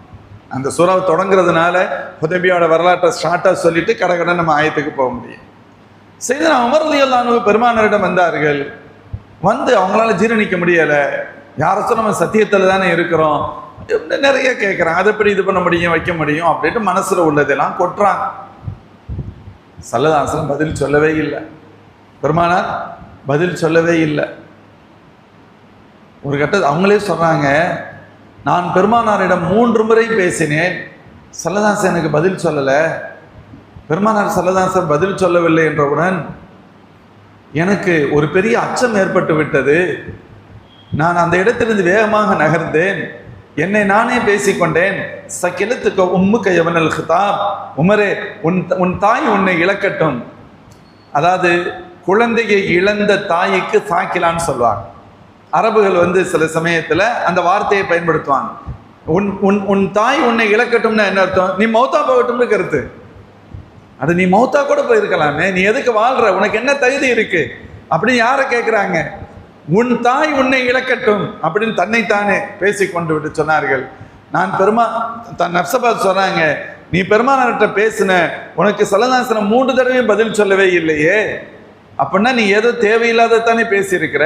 அந்த சூறாவை தொடங்குறதுனால ஹுதைபியாவோட வரலாற்றை ஷார்ட்டா சொல்லிட்டு கடகட நம்ம ஆயத்துக்கு போக முடியும். சையதுனா உமர் ரலியல்லாஹு அன்ஹு பெருமானாரிடம் வந்தார்கள். வந்து அவங்களால ஜீரணிக்க முடியல, யார சொல்ல நம்ம சத்தியத்துல தானே இருக்கிறோம், நிறைய கேட்குறாங்க, அதை எப்படி இது பண்ண முடியும் வைக்க முடியும் அப்படின்ட்டு மனசுல உள்ளதெல்லாம் கொட்டுறாங்க. ஸல்லல்லாஹு அலைஹி வஸல்லம் பதில் சொல்லவே இல்லை. பெருமானார் பதில் சொல்லவே இல்லை. ஒரு கட்டத்தில் அவங்களே சொல்றாங்க, நான் பெருமானாரிடம் 3 முறை பேசினேன், ஸல்லல்லாஹு அலைஹி வஸல்லம் எனக்கு பதில் சொல்லலை. பெருமானார் ஸல்லல்லாஹு அலைஹி வஸல்லம் பதில் சொல்லவில்லை என்றவுடன் எனக்கு ஒரு பெரிய அச்சம் ஏற்பட்டு விட்டது. நான் அந்த இடத்திலிருந்து வேகமாக நகர்ந்தேன், என்னை நானே பேசிக்கொண்டேன். சக்கிலத்துக்கு உம்முக்க யவனல் ஹிதாப், உமரே உன் தாய் உன்னை இழக்கட்டும். அதாவது குழந்தையை இழந்த தாய்க்கு சாக்கிலான்னு சொல்லுவாங்க. அரபுகள் சில சமயத்துல அந்த வார்த்தையை பயன்படுத்துவாங்க. உன் தாய் உன்னை இழக்கட்டும்னா என்ன அர்த்தம்? நீ மௌத்தா போகட்டும்னு கருத்து. அது நீ மௌத்தா கூட போயிருக்கலாமே, நீ எதுக்கு வாழ்ற, உனக்கு என்ன தகுதி இருக்கு அப்படின்னு யாரை கேட்குறாங்க? உன் தாய் உன்னை இழக்கட்டும் அப்படின்னு தன்னைத்தானே பேசிக்கொண்டு விட்டு சொன்னார்கள். நான் தன் நப்சபாத் சொல்றாங்க, நீ பெருமானார்கிட்ட பேசின, உனக்கு ஸல்லல்லாஹு அலைஹி வஸல்லம் 3 தடவையும் பதில் சொல்லவே இல்லையே, அப்படின்னா நீ ஏதோ தேவையில்லாததானே பேசியிருக்கிற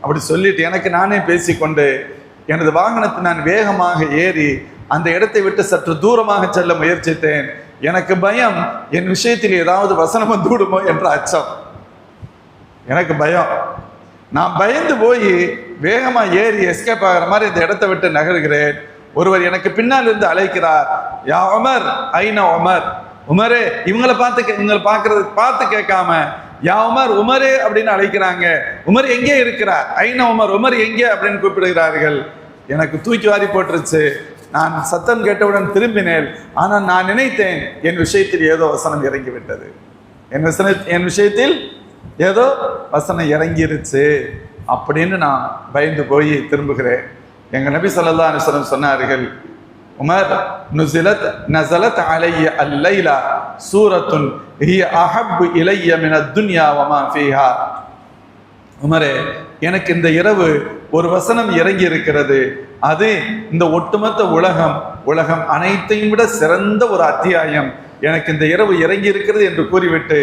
அப்படி சொல்லிட்டு எனக்கு நானே பேசிக்கொண்டு எனது வாகனத்தை நான் வேகமாக ஏறி அந்த இடத்தை விட்டு சற்று தூரமாக செல்ல முயற்சித்தேன். எனக்கு பயம், என் விஷயத்தில் ஏதாவது வசனம் வந்து விடுமோ என்ற அச்சம், எனக்கு பயம். நான் பயந்து போய் வேகமா ஏறி எஸ்கேப் ஆகிற மாதிரி இந்த இடத்தை விட்டு நகர்கிறேன். ஒருவர் எனக்கு பின்னால் இருந்து அழைக்கிறார், யா உமர் ஐனா உமர், உமரே. இவங்களை பார்த்து கேட்காம யா உமர் உமரே அப்படின்னு அழைக்கிறாங்க. உமர் எங்கே இருக்கிறார்? ஐனா உமர், உமர் எங்கே அப்படின்னு கூப்பிடுகிறார்கள். எனக்கு தூக்கி வாரி போட்டுருச்சு. நான் சத்தம் கேட்டவுடன் திரும்பினேன். ஆனால் நான் நினைத்தேன் என் விஷயத்தில் ஏதோ வசனம் இறங்கிவிட்டது, என் விஷயத்தில் ஏதோ வசனம் இறங்கிருச்சு அப்படின்னு நான் பயந்து போய் திரும்புகிறேன். எங்க நபி ஸல்லல்லாஹு அலைஹி வஸல்லம் சொன்னார்கள், உமர் நஸலத் அலைய அல்லைலா சூரத்துன் ஹிய அஹப்பு இலைய மினத் துன்யா வமா ஃபீஹா. உமரே, எனக்கு இந்த இரவு ஒரு வசனம் இறங்கி இருக்கிறது, அது இந்த ஒட்டுமொத்த உலகம் அனைத்தையும் விட சிறந்த ஒரு அத்தியாயம் எனக்கு இந்த இரவு இறங்கி இருக்கிறது என்று கூறிவிட்டு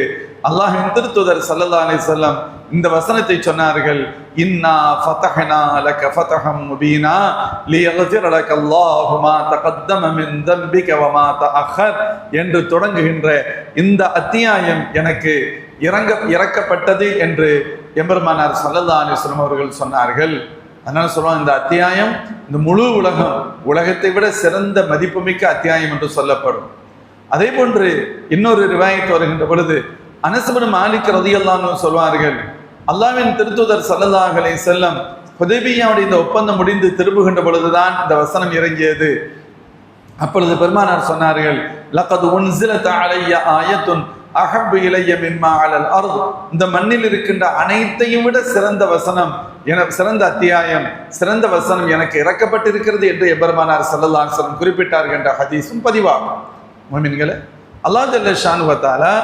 அல்லாஹ்வின் திருத்தூதர் ஸல்லல்லாஹு அலைஹி வஸல்லம் இந்த வசனத்தை சொன்னார்கள், இன்னா ஃபதஹ்னா லக ஃபதஹம் முபீனா லியக்ஃபிர லக அல்லாஹு மா தகத்தம மின் தம்பிக வ மா தஅഖர் என்று தொடங்குகின்ற இந்த அத்தியாயம் எனக்கு இறக்கப்பட்டது என்று எம்பெருமானார் ஸல்லல்லாஹு அலைஹி வஸல்லம் அவர்கள் சொன்னார்கள். அதனால சொல்லுவாங்க, இந்த அத்தியாயம் இந்த முழு உலகத்தை விட சிறந்த மதிப்புமிக்க அத்தியாயம் என்று சொல்லப்படும். அதே போன்று இன்னொரு ரிவாயத் வருகின்ற பொழுது அனஸ் இப்னு மாலிக் ரலியல்லாஹு அன்ஹு சொல்வார்கள், அல்லாஹ்வின் திருத்தூதர் ஸல்லல்லாஹு அலைஹி வஸல்லம் ஹுதைபியாவுடைய இந்த ஒப்பந்தம் முடிந்து திரும்புகின்ற பொழுதுதான் இந்த வசனம் இறங்கியது. அப்பொழுது பெருமானார் சொன்னார்கள், லகத் உன்ஸிலத் அலைய ஆயத்துன் அஹப்பு இலைய மிம்மா அலல் அர்த். இந்த மண்ணில் இருக்கின்ற அனைத்தையும் விட சிறந்த வசனம், சிறந்த அத்தியாயம், சிறந்த வசனம் எனக்கு இறக்கப்பட்டிருக்கிறது என்று எபெருமானார் ஸல்லல்லாஹு அலைஹி வஸல்லம் குறிப்பிட்டார்கள் என்ற ஹதீஸும் பதிவாகும். முஃமின்களே, அல்லாஹ் ஜல்ல ஷானு வ தஆலா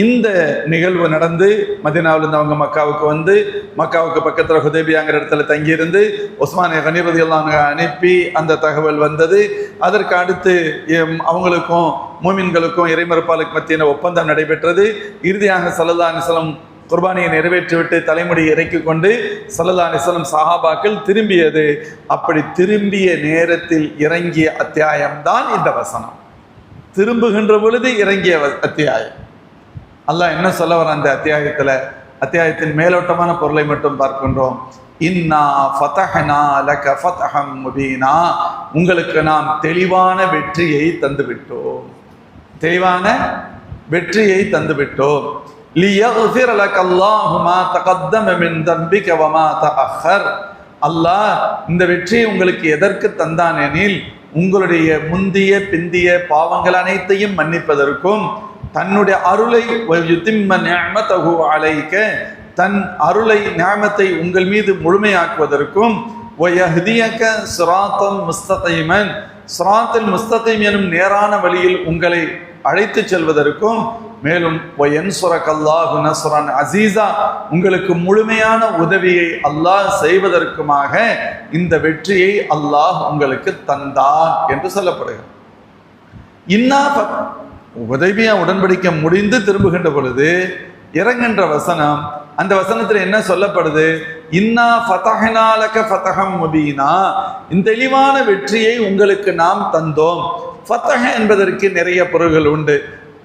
இந்த நிகழ்வு நடந்து மதீனாவிலிருந்து அவங்க மக்காவுக்கு வந்து, மக்காவுக்கு பக்கத்தில் ஹுதைபியாங்கிற இடத்துல தங்கியிருந்து உஸ்மான் கனி ரலியல்லாஹு அன்ஹு அனுப்பி அந்த தகவல் வந்தது. அதற்கு அடுத்து அவங்களுக்கும் மூமின்களுக்கும் இறைமறுப்பாளுக்கு மத்தியான ஒப்பந்தம் நடைபெற்றது. இறுதியாக ஸல்லல்லாஹு அலைஹி வஸல்லம் குர்பானியை நிறைவேற்றிவிட்டு தலைமுடி இறக்கி கொண்டு ஸல்லல்லாஹு அலைஹி வஸல்லம் சஹாபாக்கள் திரும்பியது. அப்படி திரும்பிய நேரத்தில் இறங்கிய அத்தியாயம்தான் இந்த வசனம். திரும்புகின்ற பொழுது இறங்கிய அத்தியாயம். அல்லாஹ் என்ன சொல்ல வர அந்த அத்தியாயத்தின் மேலோட்டமான பொருளை மட்டும் பார்க்கின்றோம். இன்னா ஃபதஹ்னா லக ஃபத்ஹம் முபீனா, உங்களுக்கு நாம் தெளிவான வெற்றியை தந்துவிட்டோம், தெளிவான வெற்றியை தந்துவிட்டோம். லியக்ஃபிர லக்கல்லாஹு மா தகத்தம மின் தம்பிக வமா தஅஹர். அல்லாஹ் இந்த வெற்றியை உங்களுக்கு எதற்கு தந்தான் எனில், உங்களுடைய முந்திய பிந்திய பாவங்கள் அனைத்தையும் மன்னிப்பதற்கும், தன்னுடைய அருளை தன் அருளை நியாமத்தை உங்கள் மீது முழுமையாக்குவதற்கும், எனும் நேரான வழியில் உங்களை அழைத்து செல்வதற்கும், மேலும் அசீசா உங்களுக்கு முழுமையான உதவியை அல்லாஹ் செய்வதற்குமாக இந்த வெற்றியை அல்லாஹ் உங்களுக்கு தந்தான் என்று சொல்லப்படுகிறது. ஹுதைபியா உடன்படிக்கை முடிந்து திரும்புகின்ற பொழுது இறங்குகின்ற வசனம், அந்த வசனத்தில் என்ன சொல்லப்படுது? இன்னா ஃபதஹ்னா லக ஃபத்ஹம் முபீனா, இந்த தெளிவான வெற்றியை உங்களுக்கு நாம் தந்தோம். ஃபத்ஹ் என்பதற்கு நிறைய பொருள்கள் உண்டு.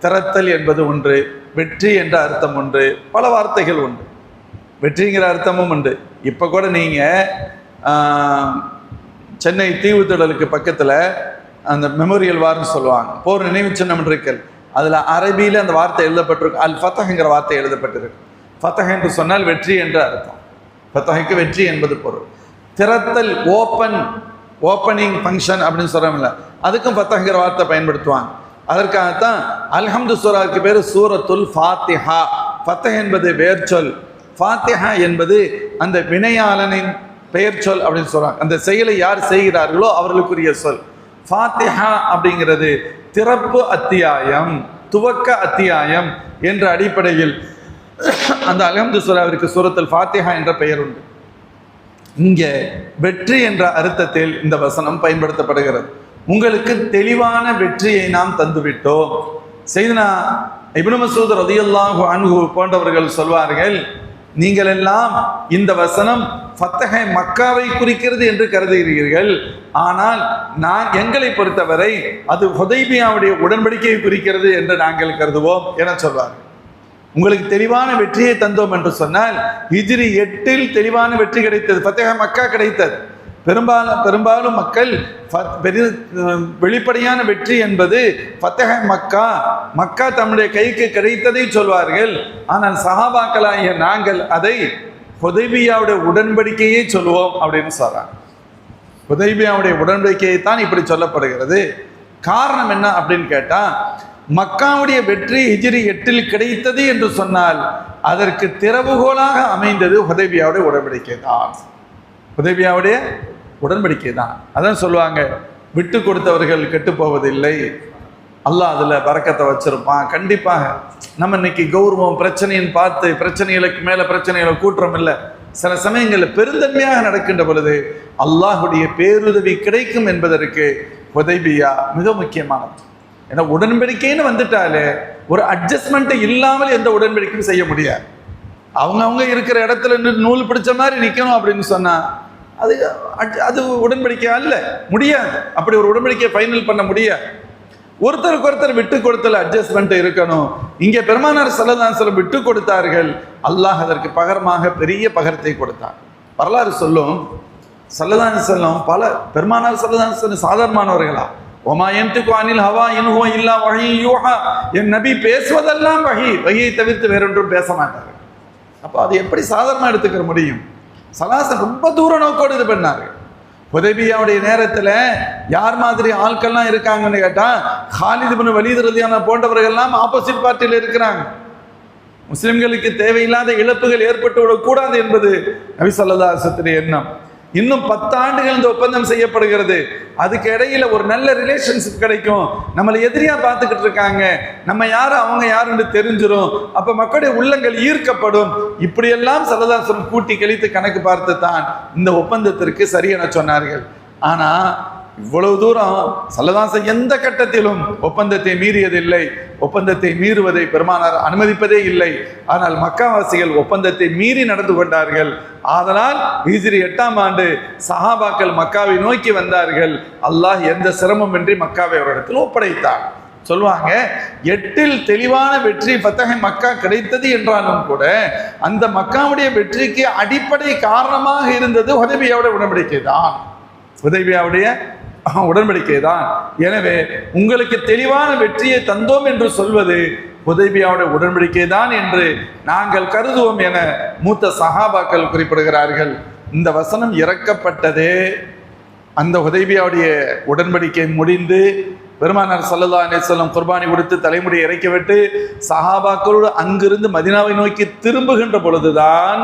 திறத்தல் என்பது ஒன்று, வெற்றி என்ற அர்த்தம் ஒன்று, பல வார்த்தைகள் உண்டு. வெற்றிங்கிற அர்த்தமும் உண்டு. இப்போ கூட நீங்கள் சென்னை தீவுத்திடலுக்கு பக்கத்தில் அந்த மெமோரியல் வார்னு சொல்லுவாங்க, போர் நினைவு சின்னம் இருக்கல், அதில் அரபியில் அந்த வார்த்தை எழுதப்பட்டிருக்கு. அல் ஃபத்ஹ்ங்கிற வார்த்தை எழுதப்பட்டிருக்கு. ஃபத்ஹ் என்று சொன்னால் வெற்றி என்ற அர்த்தம். ஃபத்ஹுக்கு வெற்றி என்பது பொருள். திறத்தல், ஓப்பனிங் ஃபங்க்ஷன் அப்படின்னு சொல்கிறோம்ல, அதுக்கும் ஃபத்ஹ்ங்கிற வார்த்தை பயன்படுத்துவாங்க. அதற்காகத்தான் அல்ஹம்து சூராவுக்கு பேர் சூரத்துல் ஃபாத்திஹா. ஃபத்ஹ் என்பது வேர் சொல், ஃபாத்திஹா என்பது அந்த வினையாளனின் பெயர் சொல் அப்படின்னு சொல்கிறாங்க. அந்த செயலை யார் செய்கிறார்களோ அவர்களுக்குரிய சொல். ஃபாத்திஹா அப்படிங்கிறது திறப்பு அத்தியாயம், துவக்க அத்தியாயம் என்ற அடிப்படையில் அந்த அல்ஹம்து சூராவிற்கு சூரத்துல் ஃபாத்திஹா என்ற பெயர் உண்டு. இங்கே வெற்றி என்ற அர்த்தத்தில் இந்த வசனம் பயன்படுத்தப்படுகிறது. உங்களுக்கு தெளிவான வெற்றியை நாம் தந்துவிட்டோம். செய்தனா இப்னு மஸ்ஊத் ரலியல்லாஹு அன்ஹு போன்றவர்கள் சொல்வார்கள், நீங்கள் எல்லாம் இந்த வசனம் ஃபத்ஹை மக்காவை குறிக்கிறது என்று கருதுகிறீர்கள், ஆனால் எங்களை பொறுத்தவரை அது ஹுதைபியாவுடைய உடன்படிக்கையை குறிக்கிறது என்று நாங்கள் கருதுவோம் என சொல்வார். உங்களுக்கு தெளிவான வெற்றியை தந்தோம் என்று சொன்னால் ஹிஜ்ரி 8 தெளிவான வெற்றி கிடைத்தது, ஃபத்ஹை மக்கா கிடைத்தது. பெரும்பாலும் மக்கள் வெளிப்படையான வெற்றி என்பது ஃபத்ஹை மக்கா தம்முடைய கைக்கு கிடைத்ததை சொல்வார்கள். ஆனால் சஹாபாக்களாகிய நாங்கள் அதை ஹுதைபியாவுடைய உடன்படிக்கையை சொல்லுவோம் அப்படின்னு சொல்றாங்க. ஹுதைபியாவுடைய உடன்படிக்கையை தான் இப்படி சொல்லப்படுகிறது. காரணம் என்ன அப்படின்னு கேட்டா, மக்காவுடைய வெற்றி ஹிஜ்ரி 8 கிடைத்தது என்று சொன்னால் அதற்கு திறவுகோலாக அமைந்தது ஹுதைபியாவுடைய உடன்படிக்கை தான். ஹுதைபியாவுடைய உடன்படிக்கை தான். அதான் சொல்லுவாங்க, விட்டு கொடுத்தவர்கள் கெட்டு போவதில்லை, அல்லாஹ் அதில் பரக்கத்தை வச்சிருப்பான். கண்டிப்பாக நம்ம இன்னைக்கு கௌரவம் பிரச்சனைன்னு பார்த்து பிரச்சனைகளுக்கு மேலே பிரச்சனைகளை கூட்டுறோம் இல்லை. சில சமயங்களில் பெருந்தன்மையாக நடக்கின்ற பொழுது அல்லாஹுடைய பேருதவி கிடைக்கும் என்பதற்கு ஹுதைபியா மிக முக்கியமானது. ஏன்னா உடன்படிக்கைன்னு வந்துட்டாலே ஒரு அட்ஜஸ்ட்மெண்ட் இல்லாமல் எந்த உடன்படிக்கையும் செய்ய முடியாது. அவங்க இருக்கிற இடத்துல நூல் பிடிச்ச மாதிரி நிற்கணும் அப்படின்னு சொன்னா அது உடன்படிக்கை அல்ல, முடியாது. அப்படி ஒரு உடன்படிக்கையை ஃபைனல் பண்ண முடியாது. ஒருத்தருக்கு ஒருத்தர் விட்டு கொடுத்தல அட்ஜஸ்ட்மெண்ட் இருக்கணும். இங்கே பெருமானார் ஸல்லல்லாஹு அலைஹி வஸல்லம் விட்டு கொடுத்தார்கள், அல்லாஹ் அதற்கு பகரமாக பெரிய பகரத்தை கொடுத்தார். வரலாறு சொல்லும், ஸல்லல்லாஹு அலைஹி வஸல்லம் பெருமானார் ஸல்லல்லாஹு அலைஹி வஸல்லம் சாதாரணமானவர்களா? ஒமா யன்திகு அனில் ஹவா இன் ஹுவ இல்லா வஹீ யூஹா. என் நபி பேசுவதெல்லாம் வஹியை தவிர்த்து வேறொன்றும் பேச மாட்டார். அப்போ அது எப்படி சாதாரணமாக எடுத்துக்கிற முடியும்? சலாசன் ரொம்ப தூர நோக்கோடு இது பண்ணாரு. ஹுதைபியாவுடைய நேரத்தில் யார் மாதிரி ஆட்கள்லாம் இருக்காங்கன்னு கேட்டால், காலித் இப்னு வலீத் ரலியல்லாஹு அன்ஹு போன்றவர்கள்லாம் ஆப்போசிட் பார்ட்டியில் இருக்கிறாங்க. முஸ்லிம்களுக்கு தேவையில்லாத இழப்புகள் ஏற்பட்டு விடக்கூடாது என்பது நபி ஸல்லல்லாஹு அலைஹி வஸல்லம் எண்ணம். இன்னும் 10 ஆண்டுகள் இந்த ஒப்பந்தம் செய்யப்படுகிறது. அதுக்கு இடையில ஒரு நல்ல ரிலேஷன்ஷிப் கிடைக்கும். நம்மளை எதிரியா பார்த்துக்கிட்டு இருக்காங்க, நம்ம யாரு அவங்க யாருன்னு தெரிஞ்சிடும். அப்ப மக்களுடைய உள்ளங்கள் ஈர்க்கப்படும். இப்படியெல்லாம் ஸல்லல்லாஹு அலைஹி வஸல்லம் கூட்டி கழித்து கணக்கு பார்த்து தான் இந்த ஒப்பந்தத்திற்கு சரி என சொன்னார்கள். ஆனா இவ்வளவு தூரம் ஸல்லல்லாஹு அலைஹி வஸல்லம் எந்த கட்டத்திலும் ஒப்பந்தத்தை மீறியதில்லை. ஒப்பந்தத்தை மீறுவதை பெருமானார் அனுமதிப்பதே இல்லை. ஆனால் மக்காவாசிகள் ஒப்பந்தத்தை மீறி நடந்து கொண்டார்கள். ஆதலால் ஹிஜ்ரி 8ஆம் ஆண்டு சஹாபாக்கள் மக்காவை நோக்கி வந்தார்கள். அல்லாஹ் எந்த சிரமமின்றி மக்காவை அவரிடத்தில் ஒப்படைத்தார். சொல்லுவாங்க, 8இல் தெளிவான வெற்றி ஃபத்ஹ் மக்கா கிடைத்தது என்றாலும் கூட அந்த மக்காவுடைய வெற்றிக்கு அடிப்படை காரணமாக இருந்தது ஹுதைபியாவுடைய உடன்படிக்கை தான். ஹுதைபியாவுடைய உடன்படிக்கை தான். எனவே உங்களுக்கு தெளிவான வெற்றியை தந்தோம் என்று சொல்வது ஹுதைபியாவுடைய உடன்படிக்கை தான் என்று நாங்கள் கருதுவோம் என மூத்த சஹாபாக்கள் குறிப்பிடுகிறார்கள். இந்த வசனம் இறக்கப்பட்டதே அந்த ஹுதைபியாவுடைய உடன்படிக்கை முடிந்து பெருமானார் ஸல்லல்லாஹு அலைஹி வஸல்லம் குர்பானி கொடுத்து தலைமுடியை இறக்கிவிட்டு சஹாபாக்களோடு அங்கிருந்து மதீனாவை நோக்கி திரும்புகின்ற பொழுதுதான்,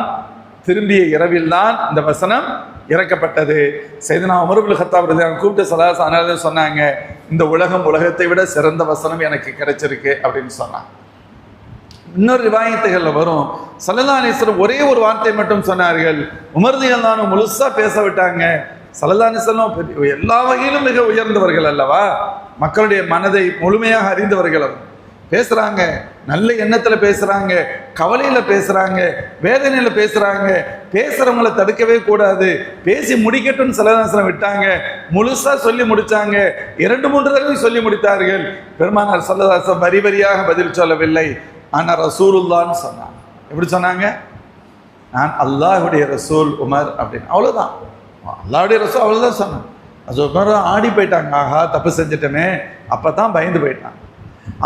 திரும்பிய இரவில் தான் இந்த வசனம் இறக்கப்பட்டது. சையதுனா உமர் இப்னு கத்தாப் ரலியல்லாஹு அன்ஹு கூப்பிட்டு ஸல்லல்லாஹு அலைஹி வஸல்லம் சொன்னாங்க, இந்த உலகத்தை விட சிறந்த வசனம் எனக்கு கிடைச்சிருக்கு அப்படின்னு சொன்னாங்க. இன்னொரு ரிவாயத்துகள்ல வரும், ஸல்லல்லாஹு அலைஹி வஸல்லம் ஒரே ஒரு வார்த்தை மட்டும் சொன்னார்கள். உமர் ரலியல்லாஹு அன்ஹு முழுசா பேச விட்டாங்க. ஸல்லல்லாஹு அலைஹி வஸல்லம் எல்லா வகையிலும் மிக உயர்ந்தவர்கள் அல்லவா, மக்களுடைய மனதை முழுமையாக அறிந்தவர்கள். பேசுறாங்க, நல்ல எண்ணத்துல பேசுறாங்க, கவலையில பேசுறாங்க, வேதனையில பேசுறாங்க. பேசுறவங்களை தடுக்கவே கூடாது. பேசி முடிக்கட்டும்னு ஸல்லல்லாஹு அலைஹி வஸல்லம் விட்டாங்க. முழுசா சொல்லி முடிச்சாங்க. 2-3 தடவை சொல்லி முடித்தார்கள். பெருமானார் ஸல்லல்லாஹு அலைஹி வஸல்லம் வரி வரியாக பதில் சொல்லவில்லை. ஆனா ரசூலுல்லாஹ்னு சொன்னாங்க. எப்படி சொன்னாங்க? நான் அல்லாஹ்வுடைய ரசூல் உமர் அப்படின்னு. அவ்வளவுதான், அல்லாஹ்வுடைய ரசூல், அவ்வளவுதான் சொன்னாங்க. அது உமர் ஆடி போயிட்டாங்க, ஆஹா தப்பு செஞ்சுட்டமே, அப்பதான் பயந்து போயிட்டாங்க.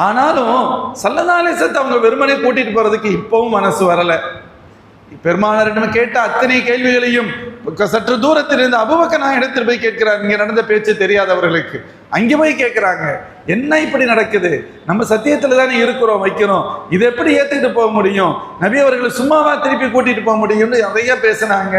ஆனாலும் ஸல்லல்லாஹு அலைஹி வஸல்லம் அவங்க வெறுமனே கூட்டிட்டு போறதுக்கு இப்பவும் மனசு வரல. பெருமானாரிடம் கேட்ட அத்தனை கேள்விகளையும் சற்று தூரத்தில் இருந்து அபூபக்கர் நான் இடத்தில் போய் கேட்கிறார். இங்க நடந்த பேச்சு தெரியாதவர்களுக்கு அங்கே போய் கேட்கிறாங்க, என்ன இப்படி நடக்குது? நம்ம சத்தியத்துல தானே இருக்கிறோம், வைக்கிறோம், இதை எப்படி ஏத்துக்கிட்டு போக முடியும்? நபி அவர்களை சும்மாவா திருப்பி கூட்டிட்டு போக முடியும்னு நிறைய பேசினாங்க.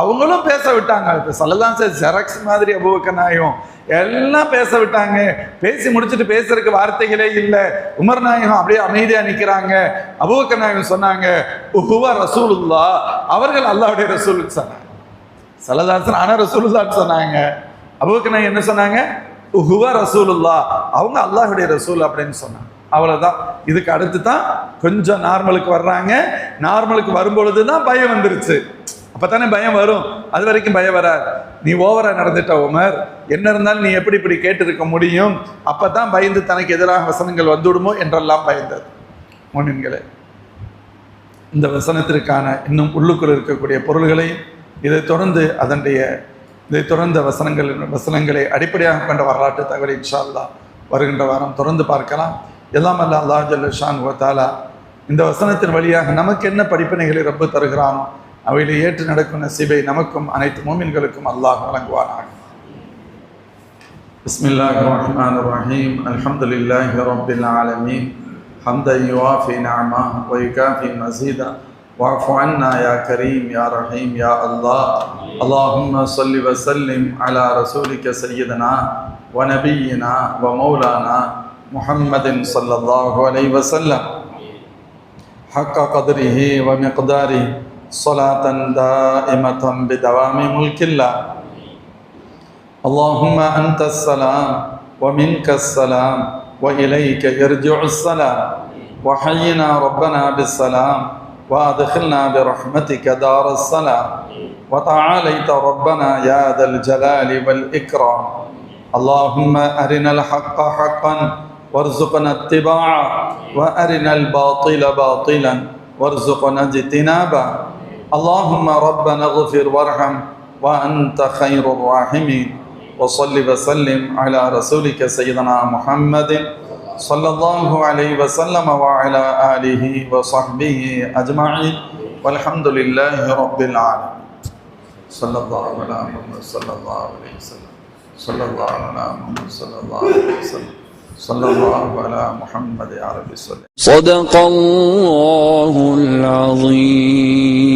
அவங்களும் பேச விட்டாங்க. இப்ப ஸல்லல்லாஹு அலைஹி வஸல்லம் ஜெராக்ஸ் மாதிரி அபூபக்கர் நாயகம் எல்லாம் பேச விட்டாங்க. பேசி முடிச்சுட்டு பேசுறதுக்கு வார்த்தைகளே இல்லை. உமர் நாயகம் அப்படியே அமைதியா நிக்கிறாங்க. அபூபக்கர் நாயகம் சொன்னாங்க, உஹுவ ரசூலுல்லாஹ், அவர்கள் அல்லாஹ்வுடைய ரசூல் சொன்னாங்க. ஸல்லல்லாஹு அலைஹி வஸல்லம் ஆனா ரசூலுல்லாஹ் சொன்னாங்க. அபூபக்கர் நாயகம் என்ன சொன்னாங்க? உஹுவ ரசூலுல்லாஹ், அவங்க அல்லாஹ்வுடைய ரசூல் அப்படின்னு சொன்னாங்க. அவ்வளவுதான். இதுக்கு அடுத்து தான் கொஞ்சம் நார்மலுக்கு வர்றாங்க. நார்மலுக்கு வரும்பொழுது தான் பயம் வந்துருச்சு. அப்பதானே பயம் வரும், அது வரைக்கும் பயம் வராது. நீ ஓவரா நடந்துட்ட உமர், என்ன இருந்தாலும் நீ எப்படி இப்படி கேட்டிருக்க முடியும்? அப்பதான் பயந்து தனக்கு எதிராக வசனங்கள் வந்துவிடுமோ என்றெல்லாம் பயந்தது. முன்னின்களே, இந்த வசனத்திற்கான இன்னும் உள்ளுக்குள் இருக்கக்கூடிய பொருள்களை இதை தொடர்ந்த வசனங்களை அடிப்படையாக கொண்ட வரலாற்று தகவலை இன்ஷா அல்லாஹ் வருகின்ற வாரம் தொடர்ந்து பார்க்கலாம். எல்லாம் அல்ல அல்லாஹ் ஜல்ல ஷானஹு வ தஆலா இந்த வசனத்தின் வழியாக நமக்கு என்ன படிப்பினைகளை ரப்பு தருகிறானோ அவைகளை ஏற்று நடக்கும் நசீபை நமக்கும் அனைத்து மூமின்களுக்கும் அல்லாஹ் வழங்குவானாக. பிஸ்மில்லாஹிர் ரஹ்மானிர் ரஹீம். அல்ஹம்துலில்லாஹி ரப்பில் ஆலமீன். ஹம்தன் யுவாஃபி நிஅமஹு வ யுகாஃபி மஸீதா வஅஃபு அன்னா யா கரீம் யா ரஹீம் யா அல்லாஹ். அல்லாஹும்ம ஸல்லி வ ஸல்லிம் அலா ரசூலிக சய்யிதனா வ நபியினா வ மௌலானா முஹம்மதின் ஸல்லல்லாஹு அலைஹி வஸல்லம் ஹக்க கத்ரிஹி வ மிக்தாரிஹி صلاة دائمة بدوام ملك الله. اللهم أنت السلام ومنك السلام وإليك يرجع السلام. وحينا ربنا بالسلام وأدخلنا برحمتك دار السلام. وتعاليت ربنا يا ذا الجلال والإكرام. اللهم أرنا الحق حقا وارزقنا اتباعه وأرنا الباطل باطلا وارزقنا اجتنابه. اللهم ربنا اغفر وارحم وأنت خير الراحمين. وصل وسلم على رسولك سيدنا محمد صلى الله عليه وسلم وعلى آله وصحبه أجمعين والحمد لله رب العالمين. صلى الله على محمد صلى الله عليه وسلم. صلى الله على محمد صلى الله عليه وسلم. صلى الله على محمد يا رب صل. صدق الله العظيم.